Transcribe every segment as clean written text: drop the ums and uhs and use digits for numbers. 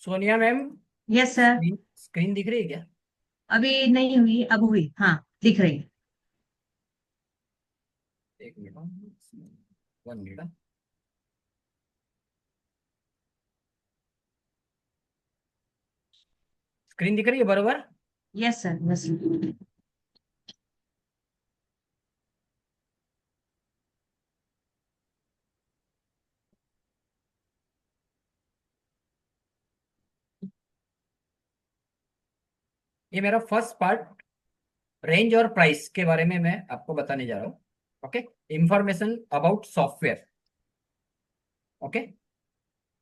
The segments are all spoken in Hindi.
Sonia ma'am, yes sir. Screen screen दिख रही है क्या? अभी नहीं हुई, अब हुई, हाँ। दिख रही है। एक मिनट, 1 मिनट। स्क्रीन दिख रही है बरोबर? Yes sir, yes. ये मेरा फर्स्ट पार्ट रेंज और प्राइस के बारे में मैं आपको बताने जा रहा हूँ। Okay. Information about software. Okay.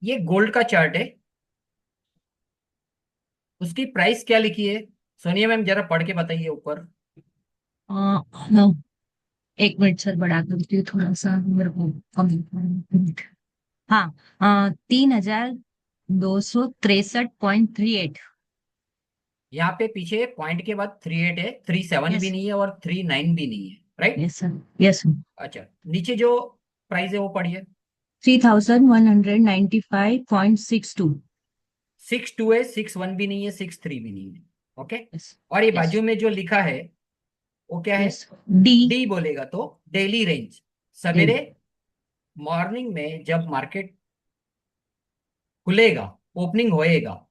ये गोल्ड का चार्ट है। उसकी प्राइस क्या लिखी है? सोनिया मैम जरा पढ़ के बताइए ऊपर। हाँ, एक मिनट सर, बढ़ा करती हूँ थोड़ा सा मेरे को कम। हाँ, 3,263.38। यहाँ पे पीछे पॉइंट के बाद 38 है, 37 भी यस। नहीं है और 39 भी नहीं है, right? Yes sir. Yes sir. अच्छा, नीचे जो प्राइस है वो पढ़िए। 3,195.62। 62 है, 61 भी नहीं है, 63 भी नहीं है। ओके। यस। और ये यस। बाजू में जो लिखा है वो क्या है? यस। डी। डी बोलेगा तो डेली रेंज। डी। सवेरे मॉर्निंग में जब मार्केट खुलेगा, ओपनिंग होएगा,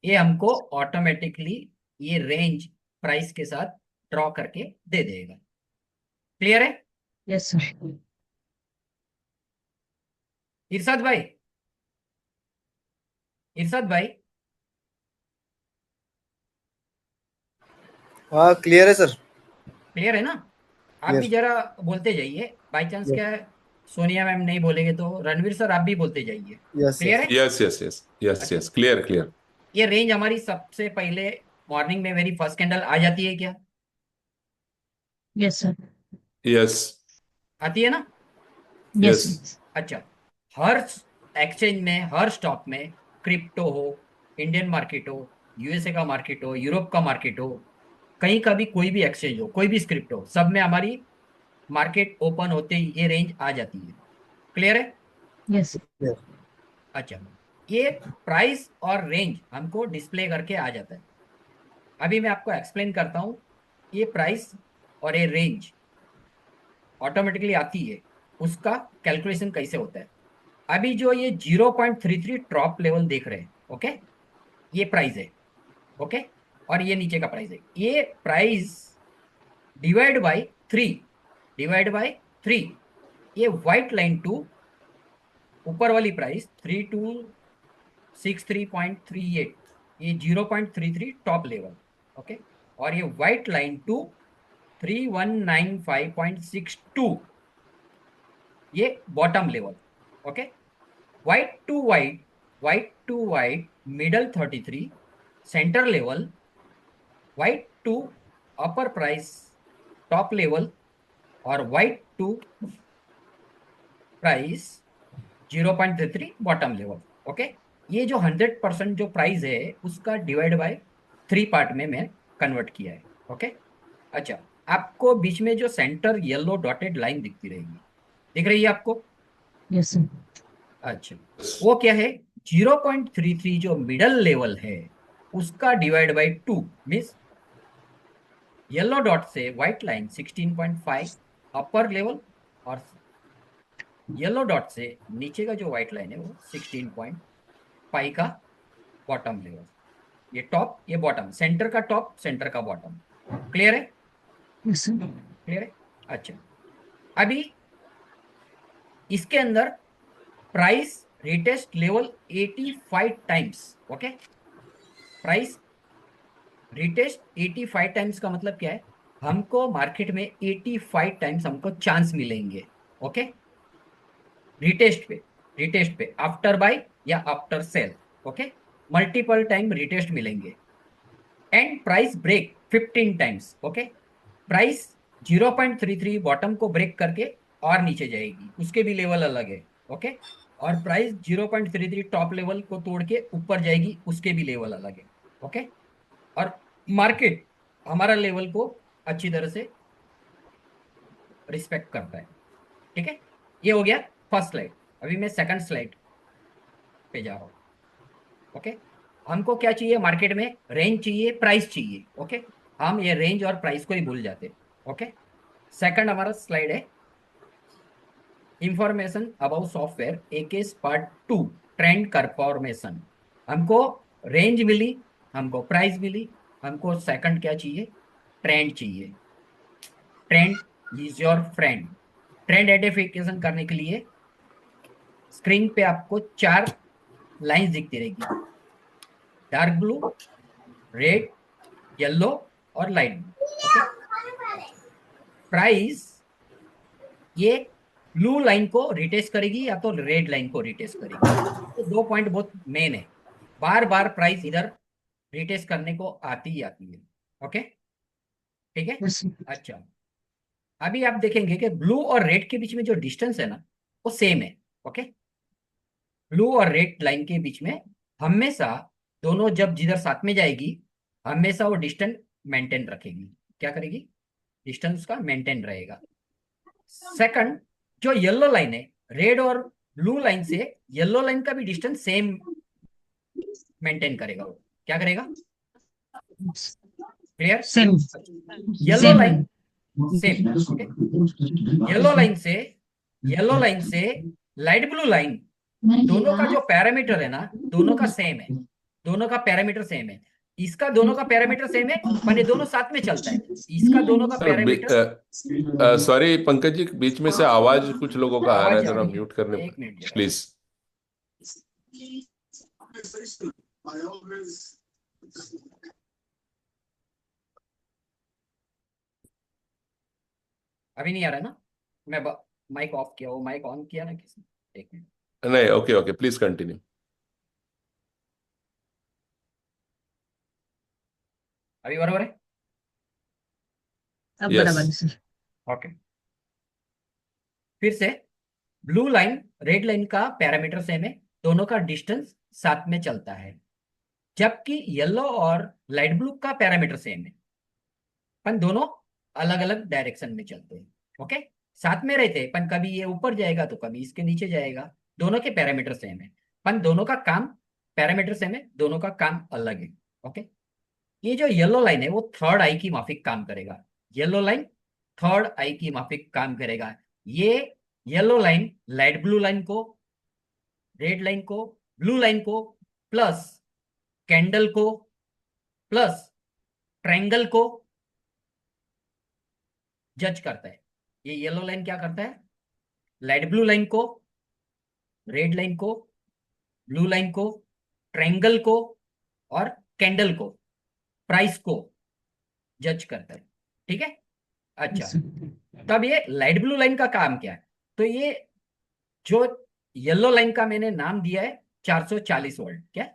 ये हमको ऑटोमेटिकली ये रेंज प्राइस के साथ ड्रॉ करके दे देगा। क्लियर है? Yes sir. इरशाद भाई, इरशाद भाई। हाँ, क्लियर है सर। क्लियर है ना? आप भी क्लियर। जरा बोलते जाइए, बाई चांस यस। क्या है, सोनिया मैम नहीं बोलेंगे तो रणवीर सर आप भी बोलते जाइए। Yes clear yes. है? यस यस यस यस अच्छा, यस, क्लियर क्लियर। ये रेंज हमारी सबसे पहले मॉर्निंग में मेरी फर्स्ट कैंडल आ जाती है क्या? Yes sir. यस आती है ना? यस। यस अच्छा, हर एक्सचेंज में, हर स्टॉक में, क्रिप्टो हो, इंडियन मार्केट हो, यूएसए का मार्केट हो, यूरोप का मार्केट हो, कहीं का भी कोई भी एक्सचेंज हो, कोई भी स्क्रिप्ट हो, सब में हमारी मार्केट ओपन होते ही ये रेंज आ जाती है। क्लियर है? यस। क्लियर। अच्छा, ये प्राइस और रेंज हमको डिस्प्ले करके आ जाता है। अभी मैं आपको एक्सप्लेन करता हूँ ये प्राइस और ये रेंज ऑटोमेटिकली आती है, उसका कैलकुलेशन कैसे होता है। अभी जो ये 0.33 टॉप लेवल देख रहे हैं, ओके, ये प्राइस है। ओके। और ये नीचे का प्राइस है, ये price divide by 3, divide by 3, ये व्हाइट लाइन टू ऊपर वाली प्राइस 3263.38, ये 0.33 टॉप लेवल। ओके। और ये व्हाइट लाइन टू 3195.62, ये bottom level. Okay. White to white, white to white middle 33 centre level, white to upper price top level, और white to price 0.33 bottom level. Okay. ये जो 100% जो प्राइस है उसका डिवाइड बाय 3 पार्ट में मैं कन्वर्ट किया है। ओके। अच्छा, आपको बीच में जो सेंटर येलो डॉटेड लाइन दिखती रहेगी, दिख रही है आपको? Yes sir. अच्छा, वो क्या है? 0.33 जो मिडल लेवल है उसका divide by 2 means yellow dot से व्हाइट लाइन 16.5 अपर लेवल, और येलो डॉट से नीचे का जो व्हाइट लाइन है वो 16.5 का बॉटम लेवल। ये टॉप, ये बॉटम, सेंटर का टॉप, सेंटर का बॉटम। क्लियर है? Yes sir. क्लियर है? अच्छा, अभी इसके अंदर price retest level 85 times. Okay. Price retest 85 times का मतलब क्या है? हमको मार्केट में 85 टाइम्स हमको चांस मिलेंगे। ओके। रिटेस्ट पे, रिटेस्ट पे आफ्टर बाय या after sell. Okay. Multiple time retest मिलेंगे। And price break 15 times. Okay. Price 0.33 bottom को ब्रेक करके और नीचे जाएगी, उसके भी लेवल अलग है। ओके। और प्राइस 0.33 टॉप लेवल को तोड़ के ऊपर जाएगी, उसके भी लेवल अलग है। ओके। और मार्केट हमारा लेवल को अच्छी तरह से रिस्पेक्ट करता है। ठीक है? ये हो गया फर्स्ट स्लाइड। अभी मैं सेकंड स्लाइड पे जा रहा हूँ। ओके। हमको क्या चाहिए मार्केट में? रेंज चाहिए, प्राइस चाहिए। ओके, हम ये रेंज और प्राइस को ही भूल जाते। ओके, सेकंड हमारा स्लाइड है इंफॉर्मेशन अबाउट सॉफ्टवेयर एकेस पार्ट 2, ट्रेंड कंफर्मेशन। हमको रेंज मिली, हमको प्राइस मिली, हमको सेकंड क्या चाहिए? ट्रेंड चाहिए। Trend is your friend. Trend identification करने के लिए स्क्रीन पे आपको 4 लाइंस दिखती रहेगी, डार्क ब्लू, रेड, येलो और लाइट ब्लू। ओके, प्राइस ये ब्लू लाइन को रिटेस्ट करेगी या तो रेड लाइन को रिटेस्ट करेगी। तो 2 पॉइंट बहुत मेन है, बार बार प्राइस इधर रिटेस्ट करने को आती ही आती है। ओके, ठीक है। Yes. अच्छा, अभी आप देखेंगे कि ब्लू और रेड के बीच में जो डिस्टेंस है ना वो सेम है। ओके, ब्लू और रेड लाइन के बीच में हमेशा दोनों जब जिधर साथ में जाएगी हमेशा वो डिस्टेंस मेंटेन रखेगी। क्या करेगी? डिस्टेंस का मेंटेन रहेगा। सेकंड, जो येलो लाइन है रेड और ब्लू लाइन से, येलो लाइन का भी डिस्टेंस सेम मेंटेन करेगा। वो क्या करेगा? Clear? Same. Yellow Same line line. Same. Okay, yellow line से, येलो लाइन से लाइट ब्लू लाइन, दोनों का जो पैरामीटर है ना दोनों का सेम है। दोनों का पैरामीटर सेम है। इसका दोनों का पैरामीटर सेम है पर ये दोनों साथ में चलता है। इसका दोनों का parameter, sir sorry Pankaj ji, बीच में से आवाज कुछ लोगों का आ रहा है, आवाज आ जरा रही म्यूट करने है, एक मिनट जरा। प्लीज। अभी नहीं आ रहा है ना? मैं माइक ऑफ किया, वो माइक ऑन किया ना किसी? एक मिनट। नहीं, ओके ओके, प्लीज कंटिन्यू। अभी बराबर है? अब यस। बराबर है सर। ओके, फिर से ब्लू लाइन रेड लाइन का पैरामीटर सेम है, दोनों का डिस्टेंस साथ में चलता है। जबकि येलो और लाइट ब्लू का पैरामीटर सेम है पर दोनों अलग अलग डायरेक्शन में चलते हैं। ओके, साथ में रहते हैं पर कभी ये ऊपर जाएगा तो कभी इसके नीचे जाएगा। दोनों के पैरामीटर सेम है पर दोनों का काम, पैरामीटर सेम है, दोनों का काम अलग है। ओके, ये जो येलो लाइन है वो थर्ड आई की माफिक काम करेगा। येलो लाइन थर्ड आई की माफिक काम करेगा। ये yellow line light blue line को, रेड लाइन को, ब्लू लाइन को, प्लस कैंडल को, प्लस ट्रायंगल को जज करता है। ये येलो लाइन क्या करता है? लाइट ब्लू लाइन को, रेड लाइन को, ब्लू लाइन को, ट्रायंगल को और कैंडल को, प्राइस को जज करता है। ठीक है। अच्छा, तब ये लाइट ब्लू लाइन का काम क्या है? तो ये जो येलो लाइन का मैंने नाम दिया है 440 वोल्ट, क्या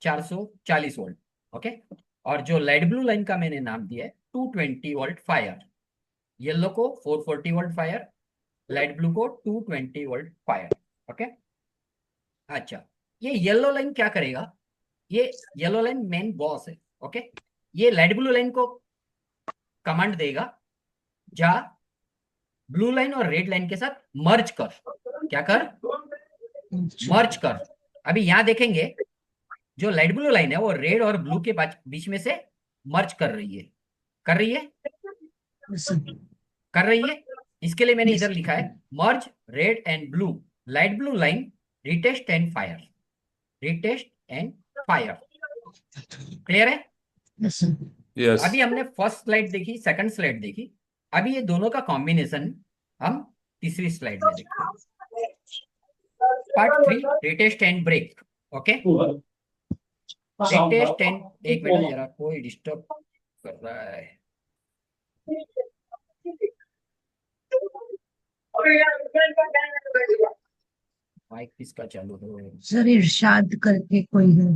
440 वोल्ट। ओके, और जो लाइट ब्लू लाइन का मैंने नाम दिया है 220 वोल्ट फायर। येलो को 440 वोल्ट फायर, लाइट ब्लू को 220 वोल्ट फायर। ओके, अच्छा, ये येलो लाइन क्या करेगा? ये येलो लाइन मेन बॉस है। ओके, ये लाइट ब्लू लाइन को कमांड देगा, जा ब्लू लाइन और रेड लाइन के साथ मर्ज कर। क्या कर? मर्ज कर। अभी यहां देखेंगे जो लाइट ब्लू लाइन है वो रेड और ब्लू के बीच में से मर्ज कर रही है। कर रही है? कर रही है। इसके लिए मैंने Yes. इधर लिखा है merge red and blue, light blue line, retest and fire, retest and fire. Clear है? Yes, sir. यस। अभी हमने फर्स्ट स्लाइड देखी, सेकंड स्लाइड देखी, अभी ये दोनों का कॉम्बिनेशन हम तीसरी स्लाइड में देखते हैं। Part 3, retest and break. Okay, retest and, एक मिनट जरा, कोई डिस्टर्ब कर रहा है। माइक किसका चालू है? सर इरशाद करके कोई है।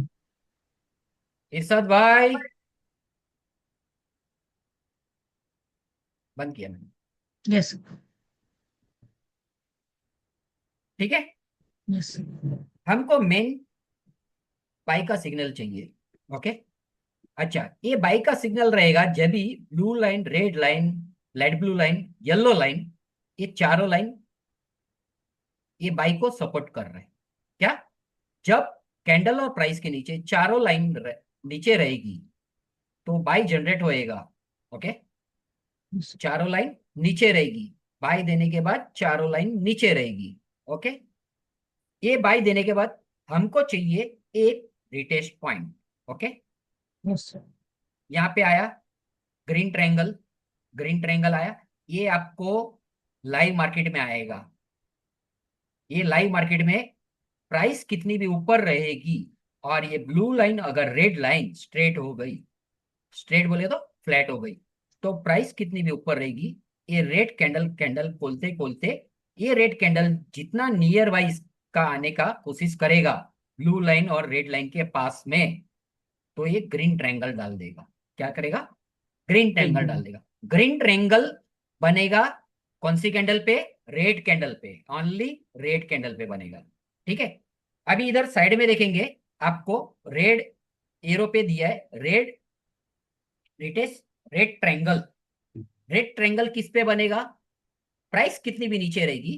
इरशाद भाई, बंद किया मैंने। यस ठीक है, यस हमको मेन बाई का सिग्नल चाहिए। ओके, अच्छा, ये बाई का सिग्नल रहेगा जब भी blue line, red line, light blue line, yellow line, ये चारों लाइन ये बाई को सपोर्ट कर रहे हैं। क्या? जब कैंडल और प्राइस के नीचे चारों लाइन नीचे रहेगी तो बाई जनरेट होएगा। ओके, चारों लाइन नीचे रहेगी, बाई देने के बाद चारों लाइन नीचे रहेगी। ओके, ये बाई देने के बाद हमको चाहिए एक retest point. Okay, yes sir. यहाँ पे आया ग्रीन ट्रायंगल, ग्रीन ट्रायंगल आया, ये आपको लाइव मार्केट में आएगा। ये लाइव मार्केट में प्राइस कितनी भी ऊपर रहेगी और ये ब्लू लाइन अगर रेड लाइन स्ट्रेट हो गई, स्ट्रेट बोले तो फ्लैट हो गई, तो प्राइस कितनी भी ऊपर रहेगी, ये रेड कैंडल कैंडल खोलते खोलते ये रेड कैंडल जितना नियर बाई का आने का कोशिश करेगा ब्लू लाइन और रेड लाइन के पास में, तो ये ग्रीन ट्रायंगल डाल देगा। क्या करेगा? ग्रीन ट्रायंगल डाल देगा। ग्रीन ट्रायंगल बनेगा कौन सी कैंडल पे? रेड कैंडल पे, ओनली रेड कैंडल पे बनेगा। ठीक है, अभी इधर साइड में देखेंगे आपको रेड एरो पे दिया है red retest red triangle. Red triangle किस पे बनेगा? प्राइस कितनी भी नीचे रहेगी,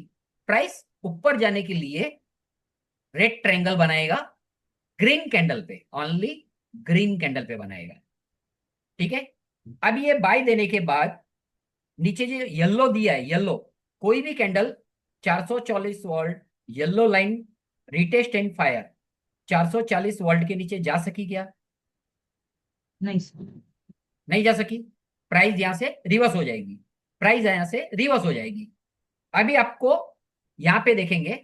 प्राइस ऊपर जाने के लिए रेड ट्रायंगल बनाएगा ग्रीन कैंडल पे, ओनली ग्रीन कैंडल पे बनाएगा। ठीक है, अब ये बाय देने के बाद नीचे जो येलो दिया है, येलो कोई भी candle 440 volt yellow line retest and fire 440 volt के नीचे जा सकी क्या? नहीं सर। नहीं जा सकी। प्राइस यहां से रिवर्स हो जाएगी, प्राइस यहां से रिवर्स हो जाएगी। अभी आपको यहां पे देखेंगे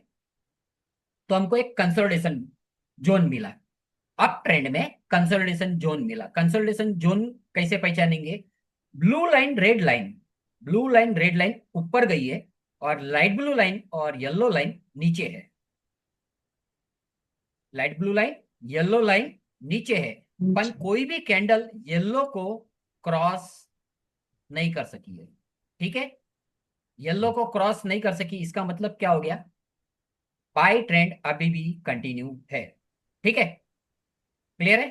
तो हमको एक कंसोलिडेशन जोन मिला, अप ट्रेंड में कंसोलिडेशन जोन मिला। कंसोलिडेशन जोन कैसे पहचानेंगे? Blue line red line, blue line red line ऊपर गई है और लाइट ब्लू लाइन और येलो लाइन नीचे है। Light blue line yellow line नीचे है, पर कोई भी कैंडल येलो को क्रॉस नहीं कर सकी है। ठीक है, येलो को क्रॉस नहीं कर सकी, इसका मतलब क्या हो गया? बाय ट्रेंड अभी भी कंटिन्यू है। ठीक है, क्लियर है?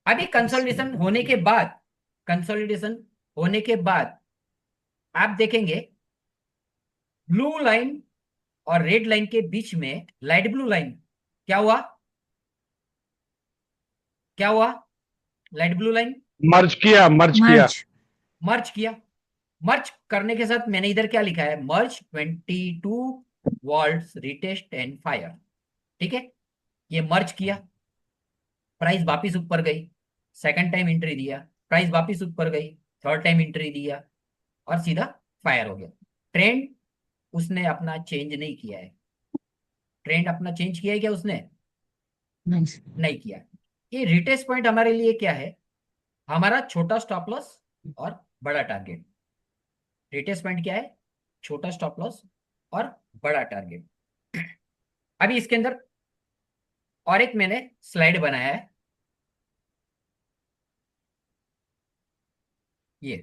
अभी कंसोलिडेशन होने के बाद, कंसोलिडेशन होने के बाद आप देखेंगे ब्लू लाइन और रेड लाइन के बीच में लाइट ब्लू लाइन क्या हुआ? क्या हुआ? लाइट ब्लू लाइन मर्ज किया, मर्ज किया। मर्ज। मर्ज किया। मर्ज करने के साथ मैंने इधर क्या लिखा है? मर्ज 22 वॉल्ट्स रिटेस्ट एंड फायर। ठीक है, ये मर्ज किया, प्राइस वापिस ऊपर गई, सेकंड टाइम एंट्री दिया, प्राइस वापिस ऊपर गई, थर्ड टाइम एंट्री दिया और सीधा फायर हो गया। ट्रेंड उसने अपना चेंज नहीं किया है। ट्रेंड अपना चेंज किया है क्या उसने? नहीं सर। नहीं किया। ये रिटेस्ट पॉइंट हमारे लिए क्या है? हमारा छोटा स्टॉप लॉस और बड़ा टारगेट। रिटेस्ट पॉइंट क्या है? छोटा स्टॉप लॉस और बड़ा टारगेट। अभी इसके अंदर और एक मैंने स्लाइड बनाया है, ये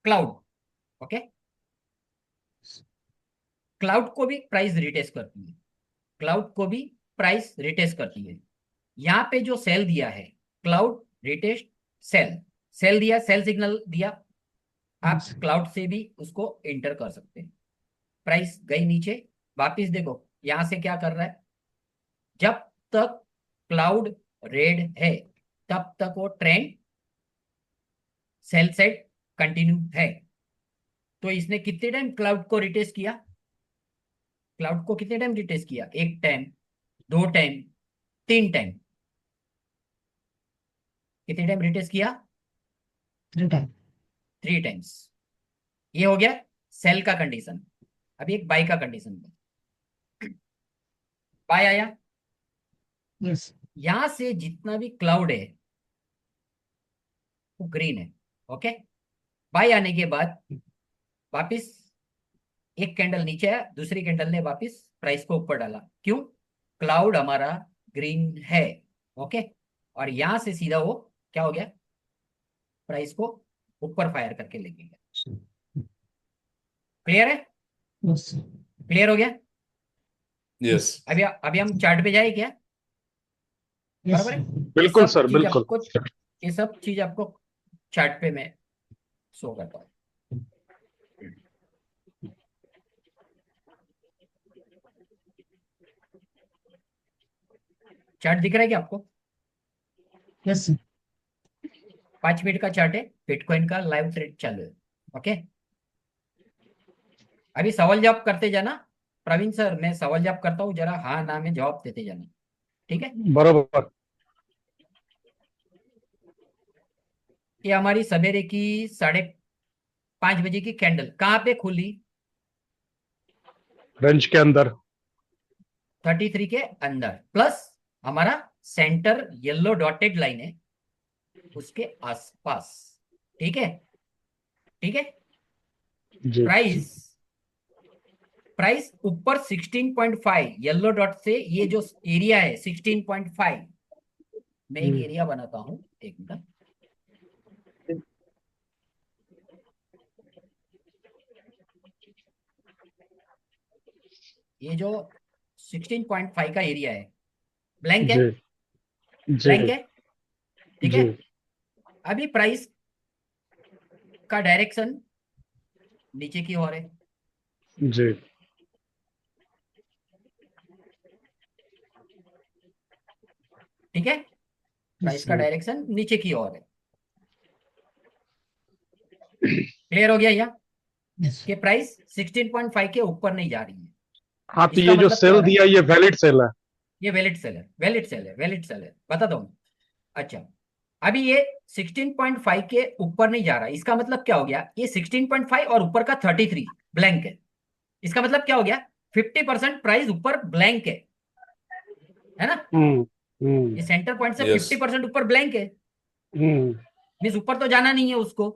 क्लाउड। ओके, क्लाउड को भी प्राइस रिटेस्ट करती है, क्लाउड को भी प्राइस रिटेस्ट करती है। यहां पे जो सेल दिया है क्लाउड रिटेस्ट सेल, सेल दिया, सेल सिग्नल दिया, आप क्लाउड से भी उसको एंटर कर सकते हैं। प्राइस गई नीचे, वापिस देखो यहां से क्या कर रहा है, जब तक क्लाउड रेड है तब तक वो ट्रेंड सेल साइड कंटिन्यू है। तो इसने कितने टाइम क्लाउड को रिटेस्ट किया? क्लाउड को कितने टाइम रिटेस्ट किया? एक टाइम, दो टाइम, तीन टाइम। कितने टाइम रिटेस्ट किया? 3 टाइम। 3 टाइम्स। ये हो गया सेल का कंडीशन। अभी एक बाय का कंडीशन, बाय आया, यस। यहां से जितना भी क्लाउड है वो ग्रीन है। ओके, बाय आने के बाद वापिस एक कैंडल नीचे आया, दूसरी कैंडल ने वापिस प्राइस को ऊपर डाला। क्यों? क्लाउड हमारा ग्रीन है। ओके, और यहां से सीधा वो क्या हो गया? प्राइस को ऊपर फायर करके लेके गया। क्लियर है? यस। क्लियर हो गया? यस। अभी अभी हम चार्ट पे जाए क्या? यस बराबर है? सर। ये बिल्कुल सब सर, चीज बिल्कुल। आपको, ये सब चीज आपको चार्ट पे मैं शो करता हूँ। चार्ट दिख रहा है क्या आपको? यस 5 मिनट का चार्ट है, बिटकॉइन का लाइव ट्रेड चालू है। ओके, अभी सवाल जवाब करते जाना। प्रवीण सर, मैं सवाल जवाब करता हूँ, जरा हाँ ना में जवाब देते जाना, ठीक है? बरोबर। ये हमारी सवेरे की 5:30 बजे की कैंडल कहाँ पे खुली? रेंज के अंदर। 33 के अंदर, प्लस हमारा सेंटर येलो डॉटेड लाइन है उसके आसपास, ठीक है? ठीक है। जी प्राइस प्राइस ऊपर 16.5 येलो डॉट से, ये जो एरिया है 16.5, मैं एक एरिया बनाता हूं, एक मिनट। ये जो 16.5 का एरिया है, ब्लैंक है, जी जी ब्लैंक है, ठीक है? जी अभी प्राइस का डायरेक्शन नीचे की ओर है, जी ठीक है? प्राइस का जी। डायरेक्शन नीचे की ओर है। क्लियर हो गया यहाँ यस कि प्राइस 16.5 के ऊपर नहीं जा रही है। हाँ, तो इसका ये जो मतलब क्या हो सेल रहा है? दिया ये वैलिड सेल है। ये वैलिड सेल है, वैलिड सेल है, वैलिड सेल है, बता दो। अच्छा, अभी ये 16.5 के ऊपर नहीं जा रहा, इसका मतलब क्या हो गया? ये 16.5 और ऊपर का 33 ब्लैंक है। इसका मतलब क्या हो गया? 50% प्राइस ऊपर ब्लैंक है ना? हम्म ये हम्म सेंटर पॉइंट से यस 50% ऊपर ब्लैंक है, हम्म मीन्स ऊपर तो जाना नहीं है उसको।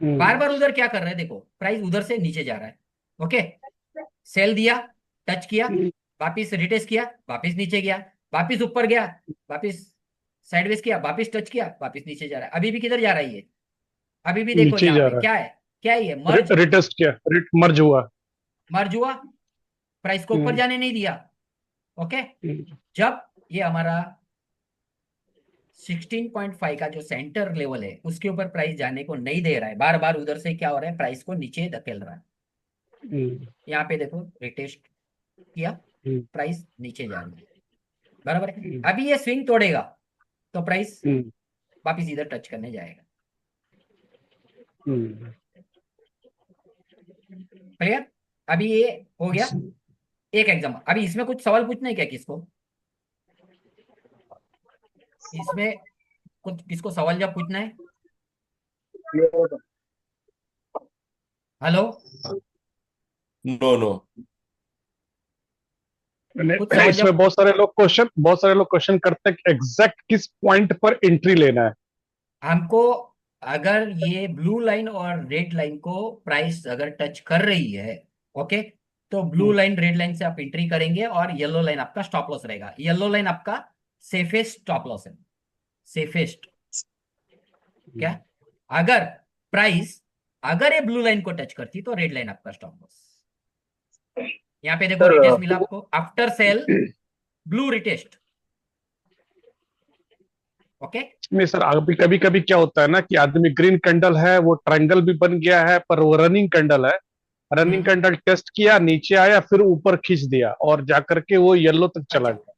बार हम्म बार उधर क्या कर रहा है, देखो प्राइस उधर से नीचे जा रहा है। ओके, सेल दिया, टच किया, वापिस रिटेस्ट किया, वापिस नीचे गया, वापिस ऊपर गया, वापिस साइडवेज किया, वापिस टच किया, वापिस नीचे जा रहा है। अभी भी किधर जा रहा है ये? अभी भी देखो नीचे ही यहाँ जा पे रहा क्या है, क्या है ये? है। मर्ज, रिटेस्ट किया, मर्ज हुआ। मर्ज हुआ, प्राइस को ऊपर हम्म जाने नहीं दिया। ओके, हम्म जब ये हमारा 16.5 का जो सेंटर लेवल है उसके ऊपर प्राइस जाने को नहीं दे रहा है, बार बार उधर से क्या हो रहा है, प्राइस को नीचे धकेल रहा है। हम्म यहाँ पे देखो रिटेस्ट किया, हम्म प्राइस नीचे जा रही है, बराबर है? हम्म अभी ये स्विंग तोड़ेगा तो प्राइस हम्म वापिस इधर टच करने जाएगा। हम्म क्लियर? अभी ये हो गया यस एक एग्जाम। अभी इसमें कुछ सवाल पूछना है क्या किसको? इसमें कुछ किसको सवाल जवाब पूछना है? Hello, no no. कुछ सवाल इसमें जवाब। बहुत सारे लोग क्वेश्चन करते हैं कि एग्जैक्ट किस पॉइंट पर एंट्री लेना है। हमको अगर ये ब्लू लाइन और रेड लाइन को प्राइस अगर टच कर रही है, ओके, तो ब्लू हम्म लाइन रेड लाइन से आप एंट्री करेंगे और येलो लाइन आपका स्टॉप लॉस रहेगा। येलो लाइन आपका सेफेस्ट स्टॉप लॉस है, सेफेस्ट। क्या? अगर प्राइस, अगर ये ब्लू लाइन को टच करती तो रेड लाइन आपका स्टॉप लॉस। यहाँ पे देखो सर रिटेस्ट मिला आपको after sale, blue retest. Okay, में सर अभी कभी कभी क्या होता है ना कि आदमी ग्रीन कैंडल है, वो ट्रायंगल भी बन गया है, पर वो रनिंग कैंडल है। रनिंग हम्म, कैंडल टेस्ट किया, नीचे आया, फिर ऊपर खींच दिया और जाकर के वो येलो तक चला अच्छा, गया।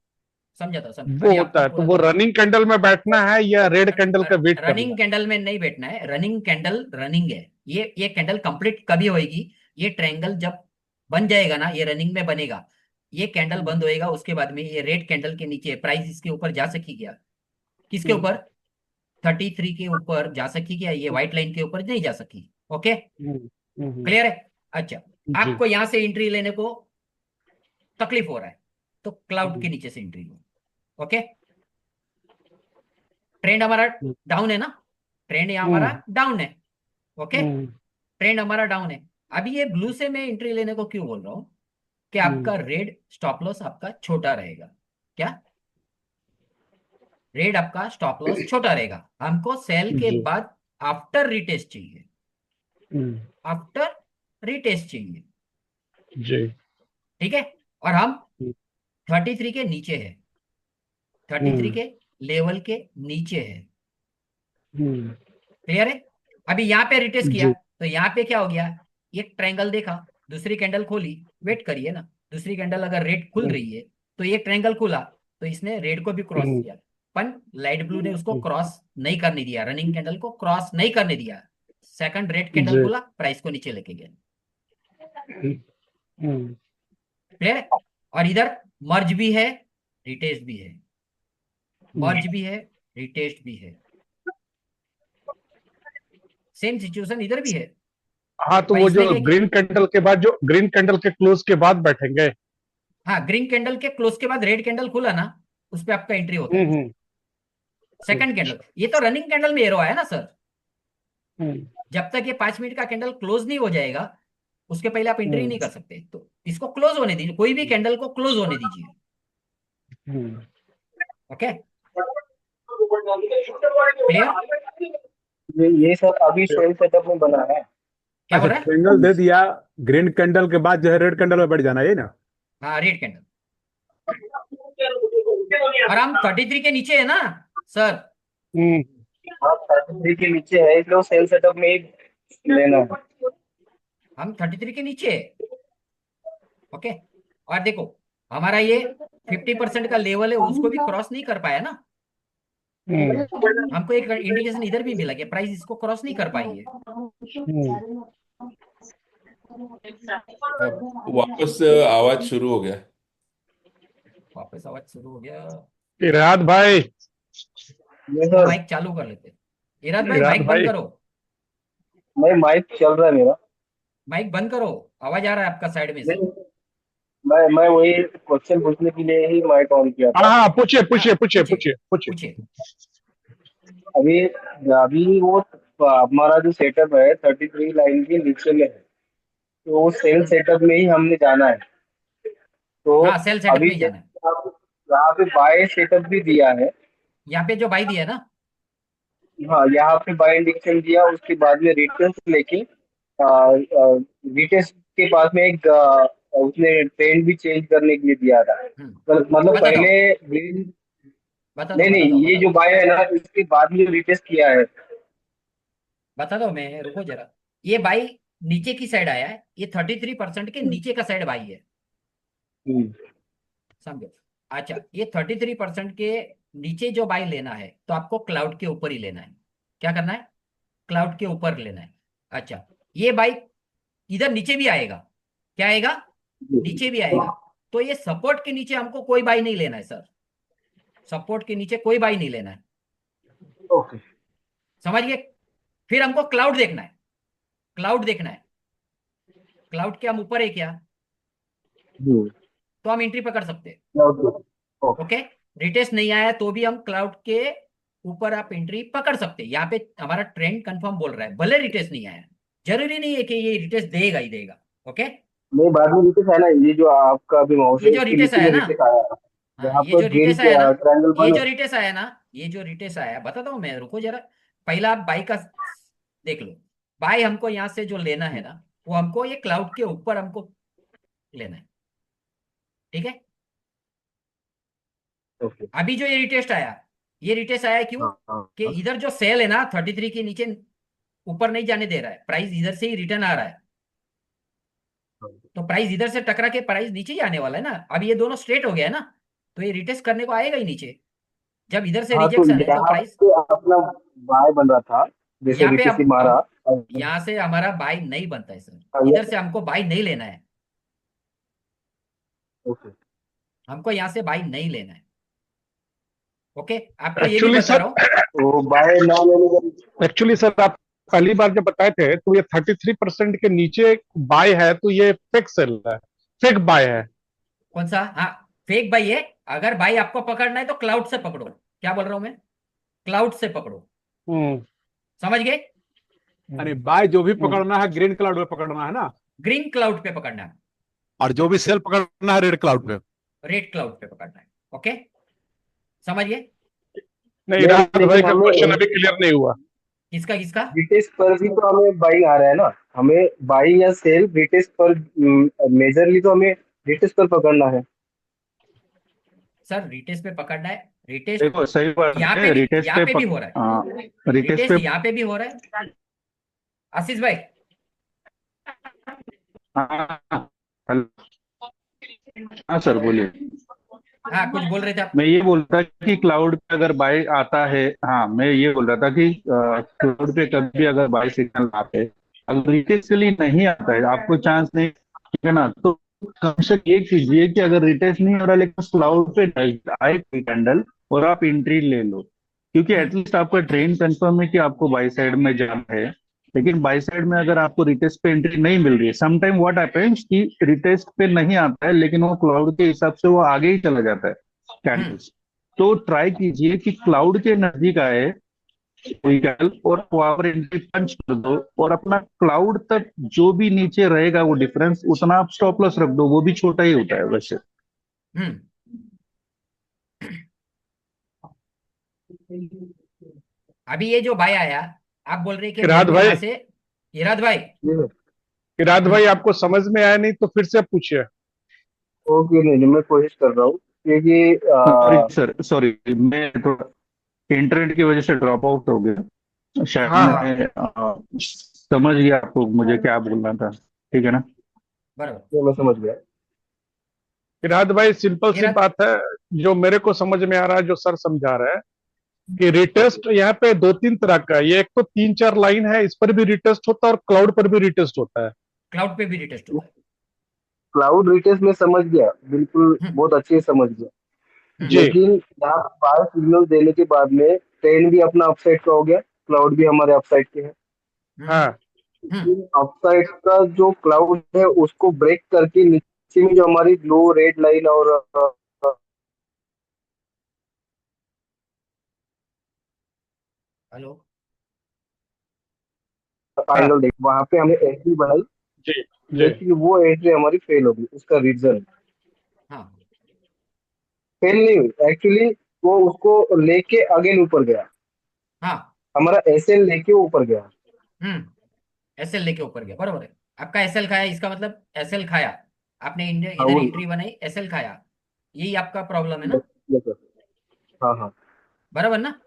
समझा था, समझ वो अभी होता आपको है, तो वो रनिंग कैंडल में बैठना है या रेड कैंडल का वेट करना रनिंग कैंडल में नहीं बैठना है। रनिंग कैंडल रनिंग है, ये कैंडल कंप्लीट कभी होएगी? ये ट्रायंगल जब बन जाएगा ना, ये रनिंग में बनेगा, ये कैंडल है? बंद होएगा, उसके बाद में ये रेड कैंडल के नीचे प्राइस इसके ऊपर जा सकी क्या? किसके हम्म, ऊपर? 33 के ऊपर जा सकी क्या? ये व्हाइट लाइन के ऊपर नहीं जा सकी। ओके, हम्म, क्लियर है? अच्छा, जी आपको यहां से एंट्री लेने को तकलीफ हो रहा है तो क्लाउड के हम्म, नीचे से एंट्री लो। ओके, ट्रेंड हमारा हम्म, डाउन है ना, ट्रेंड यहाँ हमारा हम्म, डाउन है। ओके, हम्म, ट्रेंड हमारा डाउन है। अभी ये ब्लू से मैं एंट्री लेने को क्यों बोल रहा हूं? कि हम्म, आपका रेड स्टॉप लॉस आपका छोटा रहेगा। क्या? रेड आपका स्टॉप लॉस छोटा रहेगा। हमको सेल के जी बाद आफ्टर रिटेस्ट चाहिए, हम्म, आफ्टर रिटेस्ट चाहिए, जी ठीक है? और हम हम्म, 33 के नीचे है, 33 हम्म, के लेवल के नीचे है। हम्म, क्लियर है? अभी यहाँ पे रिटेस्ट किया जी तो यहाँ पे क्या हो गया? एक ट्रायंगल देखा, दूसरी कैंडल खोली, वेट करिए ना, दूसरी कैंडल अगर रेड खुल हम्म, रही है तो एक ट्रायंगल खुला, तो इसने रेड को भी क्रॉस हम्म, किया, पर लाइट ब्लू ने उसको हम्म, क्रॉस नहीं करने दिया, रनिंग कैंडल को क्रॉस नहीं करने दिया। सेकंड रेड कैंडल जी। खुला, प्राइस को नीचे लेके गया। हम्म, क्लियर है? और इधर मर्ज भी है, रिटेस्ट भी है, हम्म। मर्ज भी है, रिटेस्ट भी है। सेम सिचुएशन इधर भी है, हाँ, तो पर वो इसने जो क्या किया? ग्रीन कैंडल के बाद, जो ग्रीन कैंडल के क्लोज के बाद बैठेंगे। हाँ, ग्रीन कैंडल के क्लोज के बाद रेड कैंडल खुला ना, उस पर आपका एंट्री होता है। हम्म, सेकंड कैंडल, ये तो रनिंग कैंडल में एरो आया ना सर। हम्म, जब तक ये 5 मिनट का कैंडल क्लोज नहीं हो जाएगा, उसके पहले आप एंट्री हम्म, नहीं कर सकते। तो इसको क्लोज होने दीजिए, कोई भी कैंडल को क्लोज होने दीजिए। हम्म। Okay, clear? ये सब अभी सेल सेटअप में बना है। क्या बोल अच्छा, रहा है? ट्रायंगल दे दिया। ग्रीन कैंडल के बाद जो है रेड कैंडल में बैठ जाना है ना। हाँ, रेड कैंडल। और हम 33 के नीचे है ना सर। हम्म, हाँ, 33 के नीचे है, इसलिए सेल सेटअप में ही लेना है। हम 33 के नीचे है। ओके, और देखो हमारा ये 50% का लेवल है, उसको भी क्रॉस नहीं कर पाया ना। हम्म, हमको एक इंडिकेशन इधर भी मिला कि प्राइस इसको क्रॉस नहीं कर पाई है। हम्म। अब वापस आवाज शुरू हो गया। वापस आवाज शुरू हो गया। इराद भाई, ये वो सर, माइक चालू कर लेते। इराद भाई इराद माइक बंद भाई। करो, मैं माइक चल रहा है मेरा। माइक बंद करो, आवाज आ रहा है आपका साइड में से। नहीं, मैं वही क्वेश्चन पूछने के लिए ही माइक ऑन किया हाँ था। हाँ, पूछिए हाँ, पूछिए पूछिए पूछिए पूछिए पूछिए। पूछिए। अभी अभी वो हमारा जो सेटअप है 33 लाइन के नीचे में है, तो वो सेल सेटअप में ही हमने जाना है। तो हाँ, सेल सेटअप अभी में ही जाना है। यहाँ पे बाय सेटअप भी दिया है। यहाँ पे जो बाई दिया है ना, हाँ, यहाँ पे बाय इंडिकेशन दिया, उसके बाद में रिटेस्ट लेके रिटेस्ट के पास में एक उसने ट्रेंड भी चेंज करने के लिए दिया था। मतलब बता दो, पहले ग्रीन, बता दो, नहीं बता दो, नहीं, ये बता जो दो, बाय है ना, इसके बाद में रिटेस्ट किया है। बता दो, मैं रुको जरा। ये बाई नीचे की साइड आया है, ये 33% के नीचे का साइड बाई है, हम्म, समझो। अच्छा, ये 33% के नीचे जो बाई लेना है, तो आपको क्लाउड के ऊपर ही लेना है। क्या करना है? क्लाउड के ऊपर लेना है। अच्छा, ये बाई इधर नीचे भी आएगा। क्या आएगा? नीचे भी आएगा। तो ये सपोर्ट के नीचे हमको कोई बाई नहीं लेना है सर, सपोर्ट के नीचे कोई बाई नहीं लेना है। ओके। समझ गए? फिर हमको क्लाउड देखना है, क्लाउड देखना है। क्लाउड के हम ऊपर है क्या, हम्म, तो हम एंट्री पकड़ सकते हैं। Okay okay. ओके, रिटेस्ट नहीं आया तो भी हम क्लाउड के ऊपर आप एंट्री पकड़ सकते हैं। यहाँ पे हमारा ट्रेंड कंफर्म बोल रहा है, भले रिटेस्ट नहीं आया, जरूरी नहीं है कि ये रिटेस्ट देगा ही देगा। ओके, नहीं, बाद में रिटेस्ट है ना, ये जो आपका अभी माउस ये है जो इसके रिटेस्ट नीचे आया में ना, रिटेस्ट आया है। हाँ यहाँ ये पर जो ग्रीन रिटेस्ट आया ना, ट्रायंगल ये बना। जो रिटेस्ट आया ना, ये जो रिटेस्ट आया, बताता हूँ मैं, रुको जरा। पहला आप बाई का देख लो। बाई हमको यहाँ से जो लेना है ना, वो हमको ये क्लाउड के ऊपर हमको लेना है। ठीक है, ओके। अभी जो ये रिटेस्ट आया, ये रिटेस्ट आया क्यों? हाँ हाँ कि हाँ, इधर जो सेल है ना 33 के नीचे ऊपर नहीं जाने दे रहा है, प्राइस इधर से ही रिटर्न आ रहा है। तो प्राइस इधर से टकरा के प्राइस नीचे ही आने वाला है ना। अब ये दोनों स्ट्रेट हो गया है ना, तो ये रिटेस्ट करने को आएगा ही नीचे। जब इधर से हाँ, तो रिजेक्शन है तो यहाँ प्राइस, पे अपना बाय बन रहा था, जैसे यहाँ पे रिटेस्ट ही अब मारा। हम यहाँ से हमारा बाई नहीं बनता है सर, इधर से हमको बाई नहीं लेना है, ओके। हमको यहाँ से बाई नहीं लेना है। ओके, आपको ये भी एक्चुअली बता सर, रहा हूँ। तो बाय ना लेने का। एक्चुअली सर, आप पहली बार जब बताए थे तो ये 33% के नीचे बाय है, तो ये फेक सेल है, फेक बाय है। कौन सा? हाँ, फेक बाई है। अगर बाई आपको पकड़ना है तो क्लाउड से पकड़ो। क्या बोल रहा हूँ मैं? क्लाउड से पकड़ो। हम्म, समझ गए? यानी बाय जो भी हम्म। पकड़ना है ग्रीन क्लाउड पे पकड़ना है ना। ग्रीन क्लाउड पे पकड़ना है, और जो भी सेल पकड़ना है रेड क्लाउड पे। रेड क्लाउड पे पकड़ना है। ओके, समझ गए? नहीं, नहीं, राज भाई लेकिन का हमें क्वेश्चन अभी क्लियर नहीं हुआ। किसका किसका? रिटेस्ट पर भी तो हमें बाई आ रहा है ना, हमें बाई या सेल रिटेस्ट पर, मेजरली तो हमें रिटेस्ट पर पकड़ना है। सर रिटेस्ट पे पकड़ना है, रिटेस्ट देखो सही बात यहाँ पे है, भी, रिटेस्ट यहाँ पे पे भी हो रहा है। रिटेस्ट रिटेस्ट पे। यहाँ पे भी हो रहा है। आशीष भाई, हाँ हाँ, हाँ सर बोलिए। हाँ, कुछ बोल रहे थे आप। मैं ये बोल रहा था कि क्लाउड पे अगर बाय आता है, हाँ मैं ये बोल रहा था कि क्लाउड पे कभी अगर बाय सिग्नल आते हैं, अगर रिटेल के लिए नहीं आता है, आपको चांस नहीं, ठीक है ना, तो कम से कम ये कीजिए कि अगर रिटेस्ट नहीं हो रहा लेकिन क्लाउड पे आए कोई कैंडल और आप एंट्री ले लो, क्योंकि एटलीस्ट आपका ट्रेन कंफर्म है कि आपको बाई साइड में जाना है। लेकिन बाई साइड में अगर आपको रिटेस्ट पे एंट्री नहीं मिल रही है, समटाइम व्हाट हैपेंस कि रिटेस्ट पे नहीं आता है लेकिन वो क्लाउड के हिसाब से वो आगे ही चला जाता है कैंडल्स। तो ट्राई कीजिए कि क्लाउड के नजदीक आए कोई कैंडल और पावर एंट्री पंच कर दो, और अपना क्लाउड तक जो भी नीचे रहेगा वो डिफरेंस उतना आप स्टॉप लॉस रख दो, वो भी छोटा ही होता है वैसे। हम्म। अभी ये जो भाई आया, आप बोल रहे हैं कि मेरे किरात को भाई, यहाँ से, इराद भाई, किरात भाई आपको समझ में आया नहीं तो फिर से पूछिए। ओके, नहीं मैं कोशिश कर रहा हूँ क्योंकि सॉरी सर, सॉरी, मैं थोड़ा इंटरनेट की वजह से ड्रॉप आउट हो गया शायद। हाँ हाँ, मैं समझ गया आपको मुझे क्या बोलना था, ठीक है ना। बराबर। मैं समझ गया। किरात भाई सिंपल सी इराद, बात है, जो मेरे को समझ में आ रहा है, जो सर समझा रहा है कि रिटेस्ट यहाँ पे दो तीन तरह का है। ये एक तो तीन चार लाइन है, इस पर भी रिटेस्ट होता है और क्लाउड पर भी रिटेस्ट होता है। क्लाउड पे भी रिटेस्ट होता है। क्लाउड रिटेस्ट में समझ गया, बिल्कुल हम्म। बहुत अच्छे से समझ गया। जी। लेकिन यहाँ बाय सिग्नल देने के बाद में ट्रेन भी अपना अपसाइड का हो गया, क्लाउड भी हमारे अपसाइड के है। हाँ हम्म। अपसाइड का जो क्लाउड है उसको ब्रेक करके नीचे में जो हमारी लो रेड लाइन और हेलो। हाँ। एंगल देख, वहां पे हमने एंट्री बनाई, जी जी। लेकिन वो एंट्री हमारी फेल हो गई। उसका रीजन हाँ। फेल नहीं हुई एक्चुअली, वो उसको लेके अगेन ऊपर गया, हाँ। हमारा एसएल लेके ऊपर गया। एसएल लेके ऊपर गया, बराबर है। आपका एसएल खाया, इसका मतलब एसएल खाया। आपने हाँ इधर वही, एंट्री बनाई, एसएल खाया। यही आपका प्रॉब्लम है बस, ना? बस, हाँ हाँ, बराबर ना?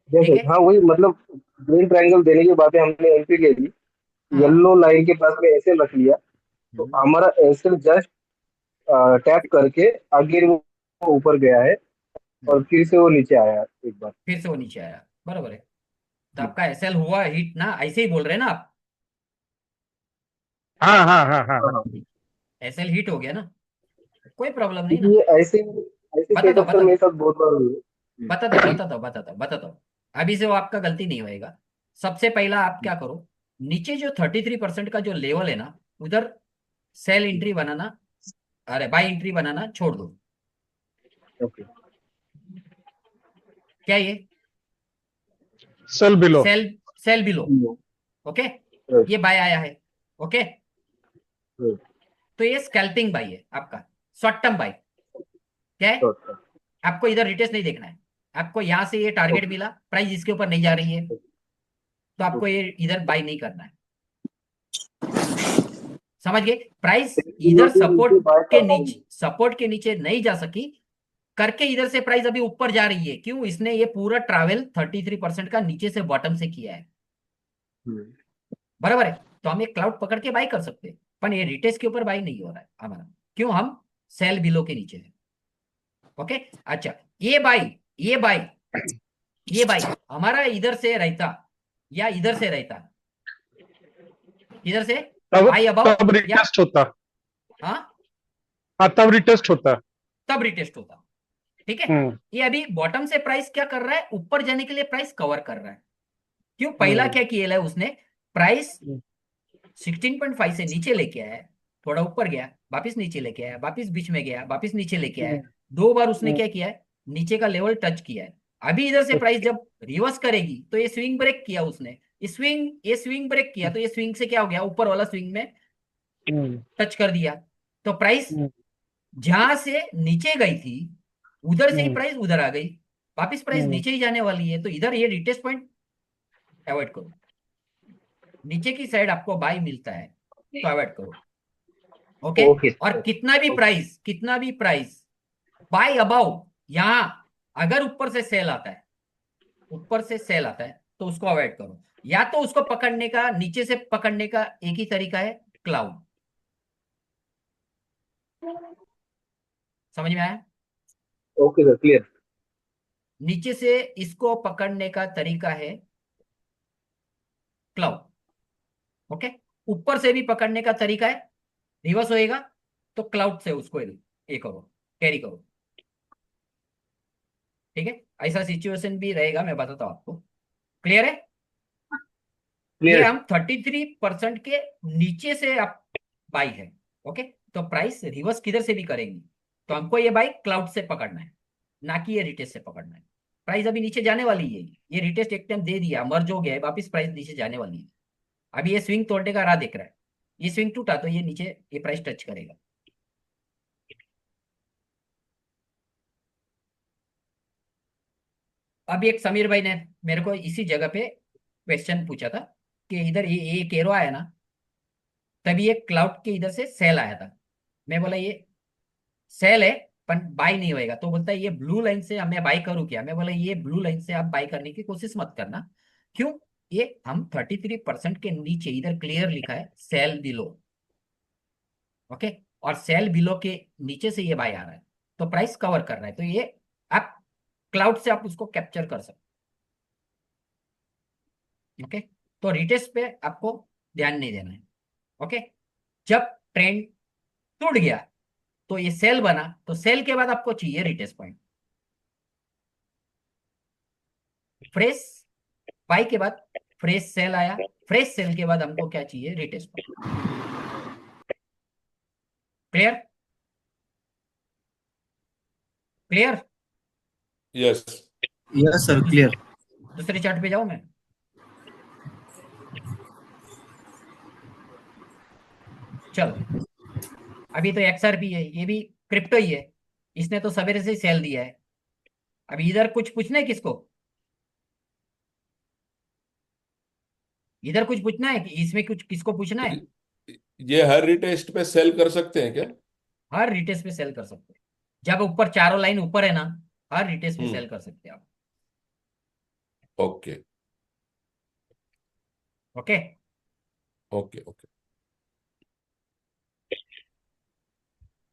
जैसे ठीक है। हाँ वही मतलब, ग्रीन ट्रायंगल देने के बाद हमने एंट्री ले ली, हाँ। येलो लाइन के पास में एसएल रख लिया, तो हम्म। हमारा एसएल जस्ट टैप करके अगेन वो ऊपर गया है, हम्म। और फिर से वो नीचे आया एक बार। फिर से वो नीचे आया, बराबर है। तो आपका एसएल हुआ हिट ना, ऐसे ही बोल रहे हैं ना आप? हाँ हाँ हाँ हाँ हाँ हाँ। हाँ, एसएल हिट हो गया ना, कोई प्रॉब्लम नहीं क्योंकि ना। ये ऐसे ऐसे बता दो, सेटअप सर बता मेरे दो, साथ बहुत बार हुई है। बता दो, बता दो, बता दो, बता दो। अभी से वो आपका गलती नहीं होएगा। सबसे पहला आप क्या करो, नीचे जो 33% का जो लेवल है ना, उधर सेल एंट्री बनाना, अरे बाय एंट्री बनाना छोड़ दो। ओके, क्या ये? Sell below. Sell, sell below. Okay. ये बाय आया है। ओके। तो ये स्कैल्पिंग बाय है आपका, शॉर्ट टर्म बाय। क्या है? आपको इधर रिटेस्ट नहीं देखना है। आपको यहां से ये टारगेट मिला, प्राइस इसके ऊपर नहीं जा रही है, तो आपको ये इधर बाय नहीं करना है। समझ गए? प्राइस इधर नीचे बाय करना ही सपोर्ट के नीचे नहीं जा सकी करके इधर से प्राइस अभी ऊपर जा रही है। क्यों? इसने ये पूरा ट्रैवल 33% का नीचे से बॉटम से किया है, नहीं। बराबर है। तो हम एक क्लाउड पकड़ के बाय कर सकते हैं, पर ये रिटेस्ट के ऊपर बाय नहीं हो रहा है हमारा। क्यों? हम सेल बिलो के नीचे है। ओके। अच्छा, ये बाय, ये बाय, ये बाय हमारा इधर से रहता या इधर से रहता, इधर से तब बाय अबाउ तब या, रिटेस्ट होता। हाँ, हाँ तब रिटेस्ट होता। तब रिटेस्ट होता। ठीक है। हम्म ये अभी बॉटम से प्राइस क्या कर रहा है, ऊपर जाने के लिए प्राइस कवर कर रहा है। क्यों? पहला हम्म क्या किया है उसने, प्राइस 16.5 से नीचे लेके आया, थोड़ा ऊपर गया, वापिस नीचे लेके आया, वापिस बीच में गया, वापिस नीचे लेके आया। दो बार उसने क्या किया है, नीचे का लेवल टच किया है। अभी इधर से प्राइस जब रिवर्स करेगी तो ये स्विंग ब्रेक किया उसने, ये स्विंग ब्रेक किया, तो ये स्विंग से क्या हो गया, ऊपर वाला स्विंग में टच कर दिया। तो प्राइस जहां से नीचे गई थी उधर से ही प्राइस उधर आ गई, वापिस प्राइस नीचे ही जाने वाली है। तो इधर ये रिटेस्ट पॉइंट अवॉइड करो। नीचे की साइड आपको बाय मिलता है तो अवॉइड करो। ओके। ओके और कितना भी प्राइस बाय अबाउ, यहां अगर ऊपर से सेल आता है, ऊपर से सेल आता है तो उसको अवॉइड करो। या तो उसको पकड़ने का, नीचे से पकड़ने का एक ही तरीका है, क्लाउड। समझ में आया? Okay sir, clear. नीचे से इसको पकड़ने का तरीका है क्लाउड। ओके, ऊपर से भी पकड़ने का तरीका है, रिवर्स होएगा तो क्लाउड से उसको ये करो, कैरी करो। ठीक है, ऐसा सिचुएशन भी रहेगा, मैं बताता हूं आपको। क्लियर है? ये क्लियर। हम 33% के नीचे से आप बाई है। ओके, तो प्राइस रिवर्स किधर से भी करेंगे, तो हमको ये बाई क्लाउड से पकड़ना है, ना कि ये रिटेस्ट से पकड़ना है। प्राइस अभी नीचे जाने वाली है, ये रिटेस्ट एक टाइम दे दिया, मर्ज हो गया है, वापिस प्राइस नीचे जाने वाली है। अभी ये स्विंग तोड़ने का राह दिख रहा है, ये स्विंग टूटा तो ये नीचे ये प्राइस टच करेगा। अभी एक समीर भाई ने मेरे को इसी जगह पे क्वेश्चन पूछा था कि इधर ये केरो आया ना, तभी एक क्लाउड के इधर से सेल आया था। मैं बोला ये सेल है पर बाई नहीं होएगा, तो बोलता है ये ब्लू लाइन से मैं बाई करूँ क्या? मैं बोला ये ब्लू लाइन से आप बाई करने की कोशिश मत करना। क्यों? ये हम 33% के नीचे इधर क्लियर लिखा है सेल बिलो। ओके, और सेल बिलो के नीचे से ये बाई आ रहा है, तो प्राइस कवर कर रहा है, तो ये आप क्लाउड से आप उसको कैप्चर कर सकते। ओके, तो रिटेस्ट पे आपको ध्यान नहीं देना है। ओके, जब ट्रेंड टूट गया तो ये सेल बना, तो सेल के बाद आपको चाहिए रिटेस्ट पॉइंट। फ्रेश बाई के बाद फ्रेश सेल आया, फ्रेश सेल के बाद हमको क्या चाहिए? Retest point. Clear? Clear? Yes. Yes sir, clear. दूसरे चार्ट पे जाऊं मैं? चलो, अभी तो XRP है, ये भी क्रिप्टो ही है, इसने तो सवेरे से ही सेल दिया है। अभी इधर कुछ पूछना है किसको? इधर कुछ पूछना है कि इसमें कुछ किसको पूछना है? ये हर रिटेस्ट पे सेल कर सकते हैं क्या? हर रिटेस्ट पे सेल कर सकते हैं, जब ऊपर चारों लाइन ऊपर है ना, हर रिटेस्ट पे सेल हम्म। कर सकते हैं आप। Okay okay, okay okay.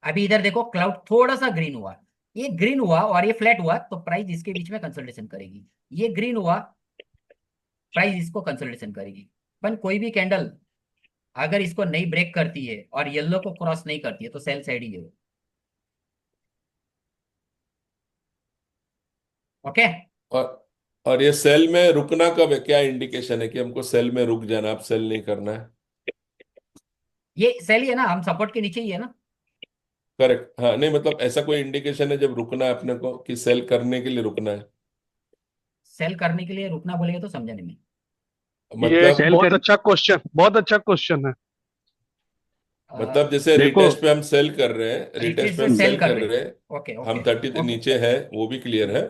अभी इधर देखो क्लाउड थोड़ा सा ग्रीन हुआ, ये ग्रीन हुआ और ये फ्लैट हुआ तो प्राइस इसके बीच में कंसल्टेशन करेगी। ये ग्रीन हुआ, प्राइस इसको कंसल्टेशन करेगी। पर कोई भी कैंडल अगर इसको नहीं ब्रेक करती है और येलो को क्रॉस नहीं करती है तो सेल साइड ही है। ओके, और और ये सेल में रुकना कब है? क्या इंडिकेशन है कि हमको सेल में रुक जाना, अब सेल नहीं करना है? ये सेल ही है ना, हम सपोर्ट के नीचे ही है ना। करेक्ट। हाँ, नहीं मतलब ऐसा कोई इंडिकेशन है जब रुकना है अपने को, कि सेल करने के लिए रुकना है? सेल करने के लिए रुकना बोलेगा तो समझा नहीं मैं। ये एक मतलब सेल बहुत कर अच्छा क्वेश्चन, बहुत अच्छा क्वेश्चन है। मतलब जैसे देखो। रिटेस्ट पे हम सेल कर रहे हैं, रिटेस्ट रिटेस्ट पे से हम सेल सेल कर कर रहे रहे हैं। हैं, ओके हम ओके 30 ओके। नीचे है, वो भी क्लियर है।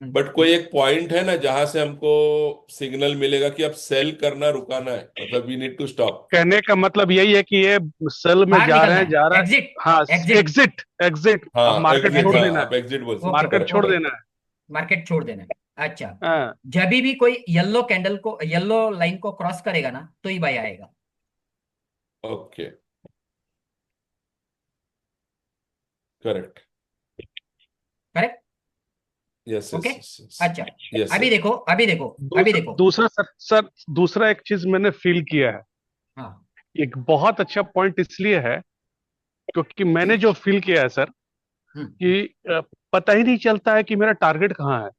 हम्म, बट कोई एक पॉइंट है ना जहां से हमको सिग्नल मिलेगा कि अब सेल करना रुकाना है, मतलब वी नीड टू स्टॉप। कहने का मतलब यही है कि ये सेल में बाहर जा रहे निकलना हैं, है, जा रहा है। एग्जिट। हाँ, एग्जिट। एग्जिट, एग्जिट, अब हाँ मार्केट एग्जिट, छोड़ एग्जिट। हाँ देना आप है, एग्जिट बोल ओके सकते, मार्केट करेक्ट छोड़ ओके, देना है। मार्केट छोड़ देना है। अच्छा, हाँ, जब भी कोई येलो कैंडल को, येलो लाइन को क्रॉस करेगा ना तो ही बाय आएगा। Okay, correct. Correct. Yes okay, yes yes अच्छा, यस अभी यस। देखो, अभी देखो, अभी देखो। दूसरा सर, दूसरा एक चीज मैंने फील किया है। हाँ। एक बहुत अच्छा पॉइंट इसलिए है क्योंकि मैंने जो फील किया है सर, हम्म कि पता ही नहीं चलता है कि मेरा टारगेट कहाँ है।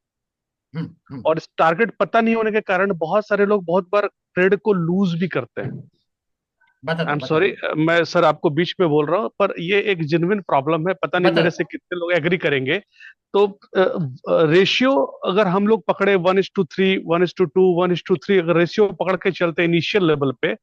हम्म। और इस टारगेट पता नहीं होने के कारण बहुत सारे लोग बहुत बार ट्रेड को लूज भी करते हैं। बता आई दो, एम बता सॉरी, दो, मैं सर आपको बीच में बोल रहा हूँ, पर ये एक जेन्युइन प्रॉब्लम है, पता नहीं बता मेरे दो। से कितने लोग एग्री करेंगे। तो रेशियो अगर हम लोग पकड़े 1:3, 1:2, 1:3, अगर रेशियो पकड़ के चलते इनिशियल लेवल पे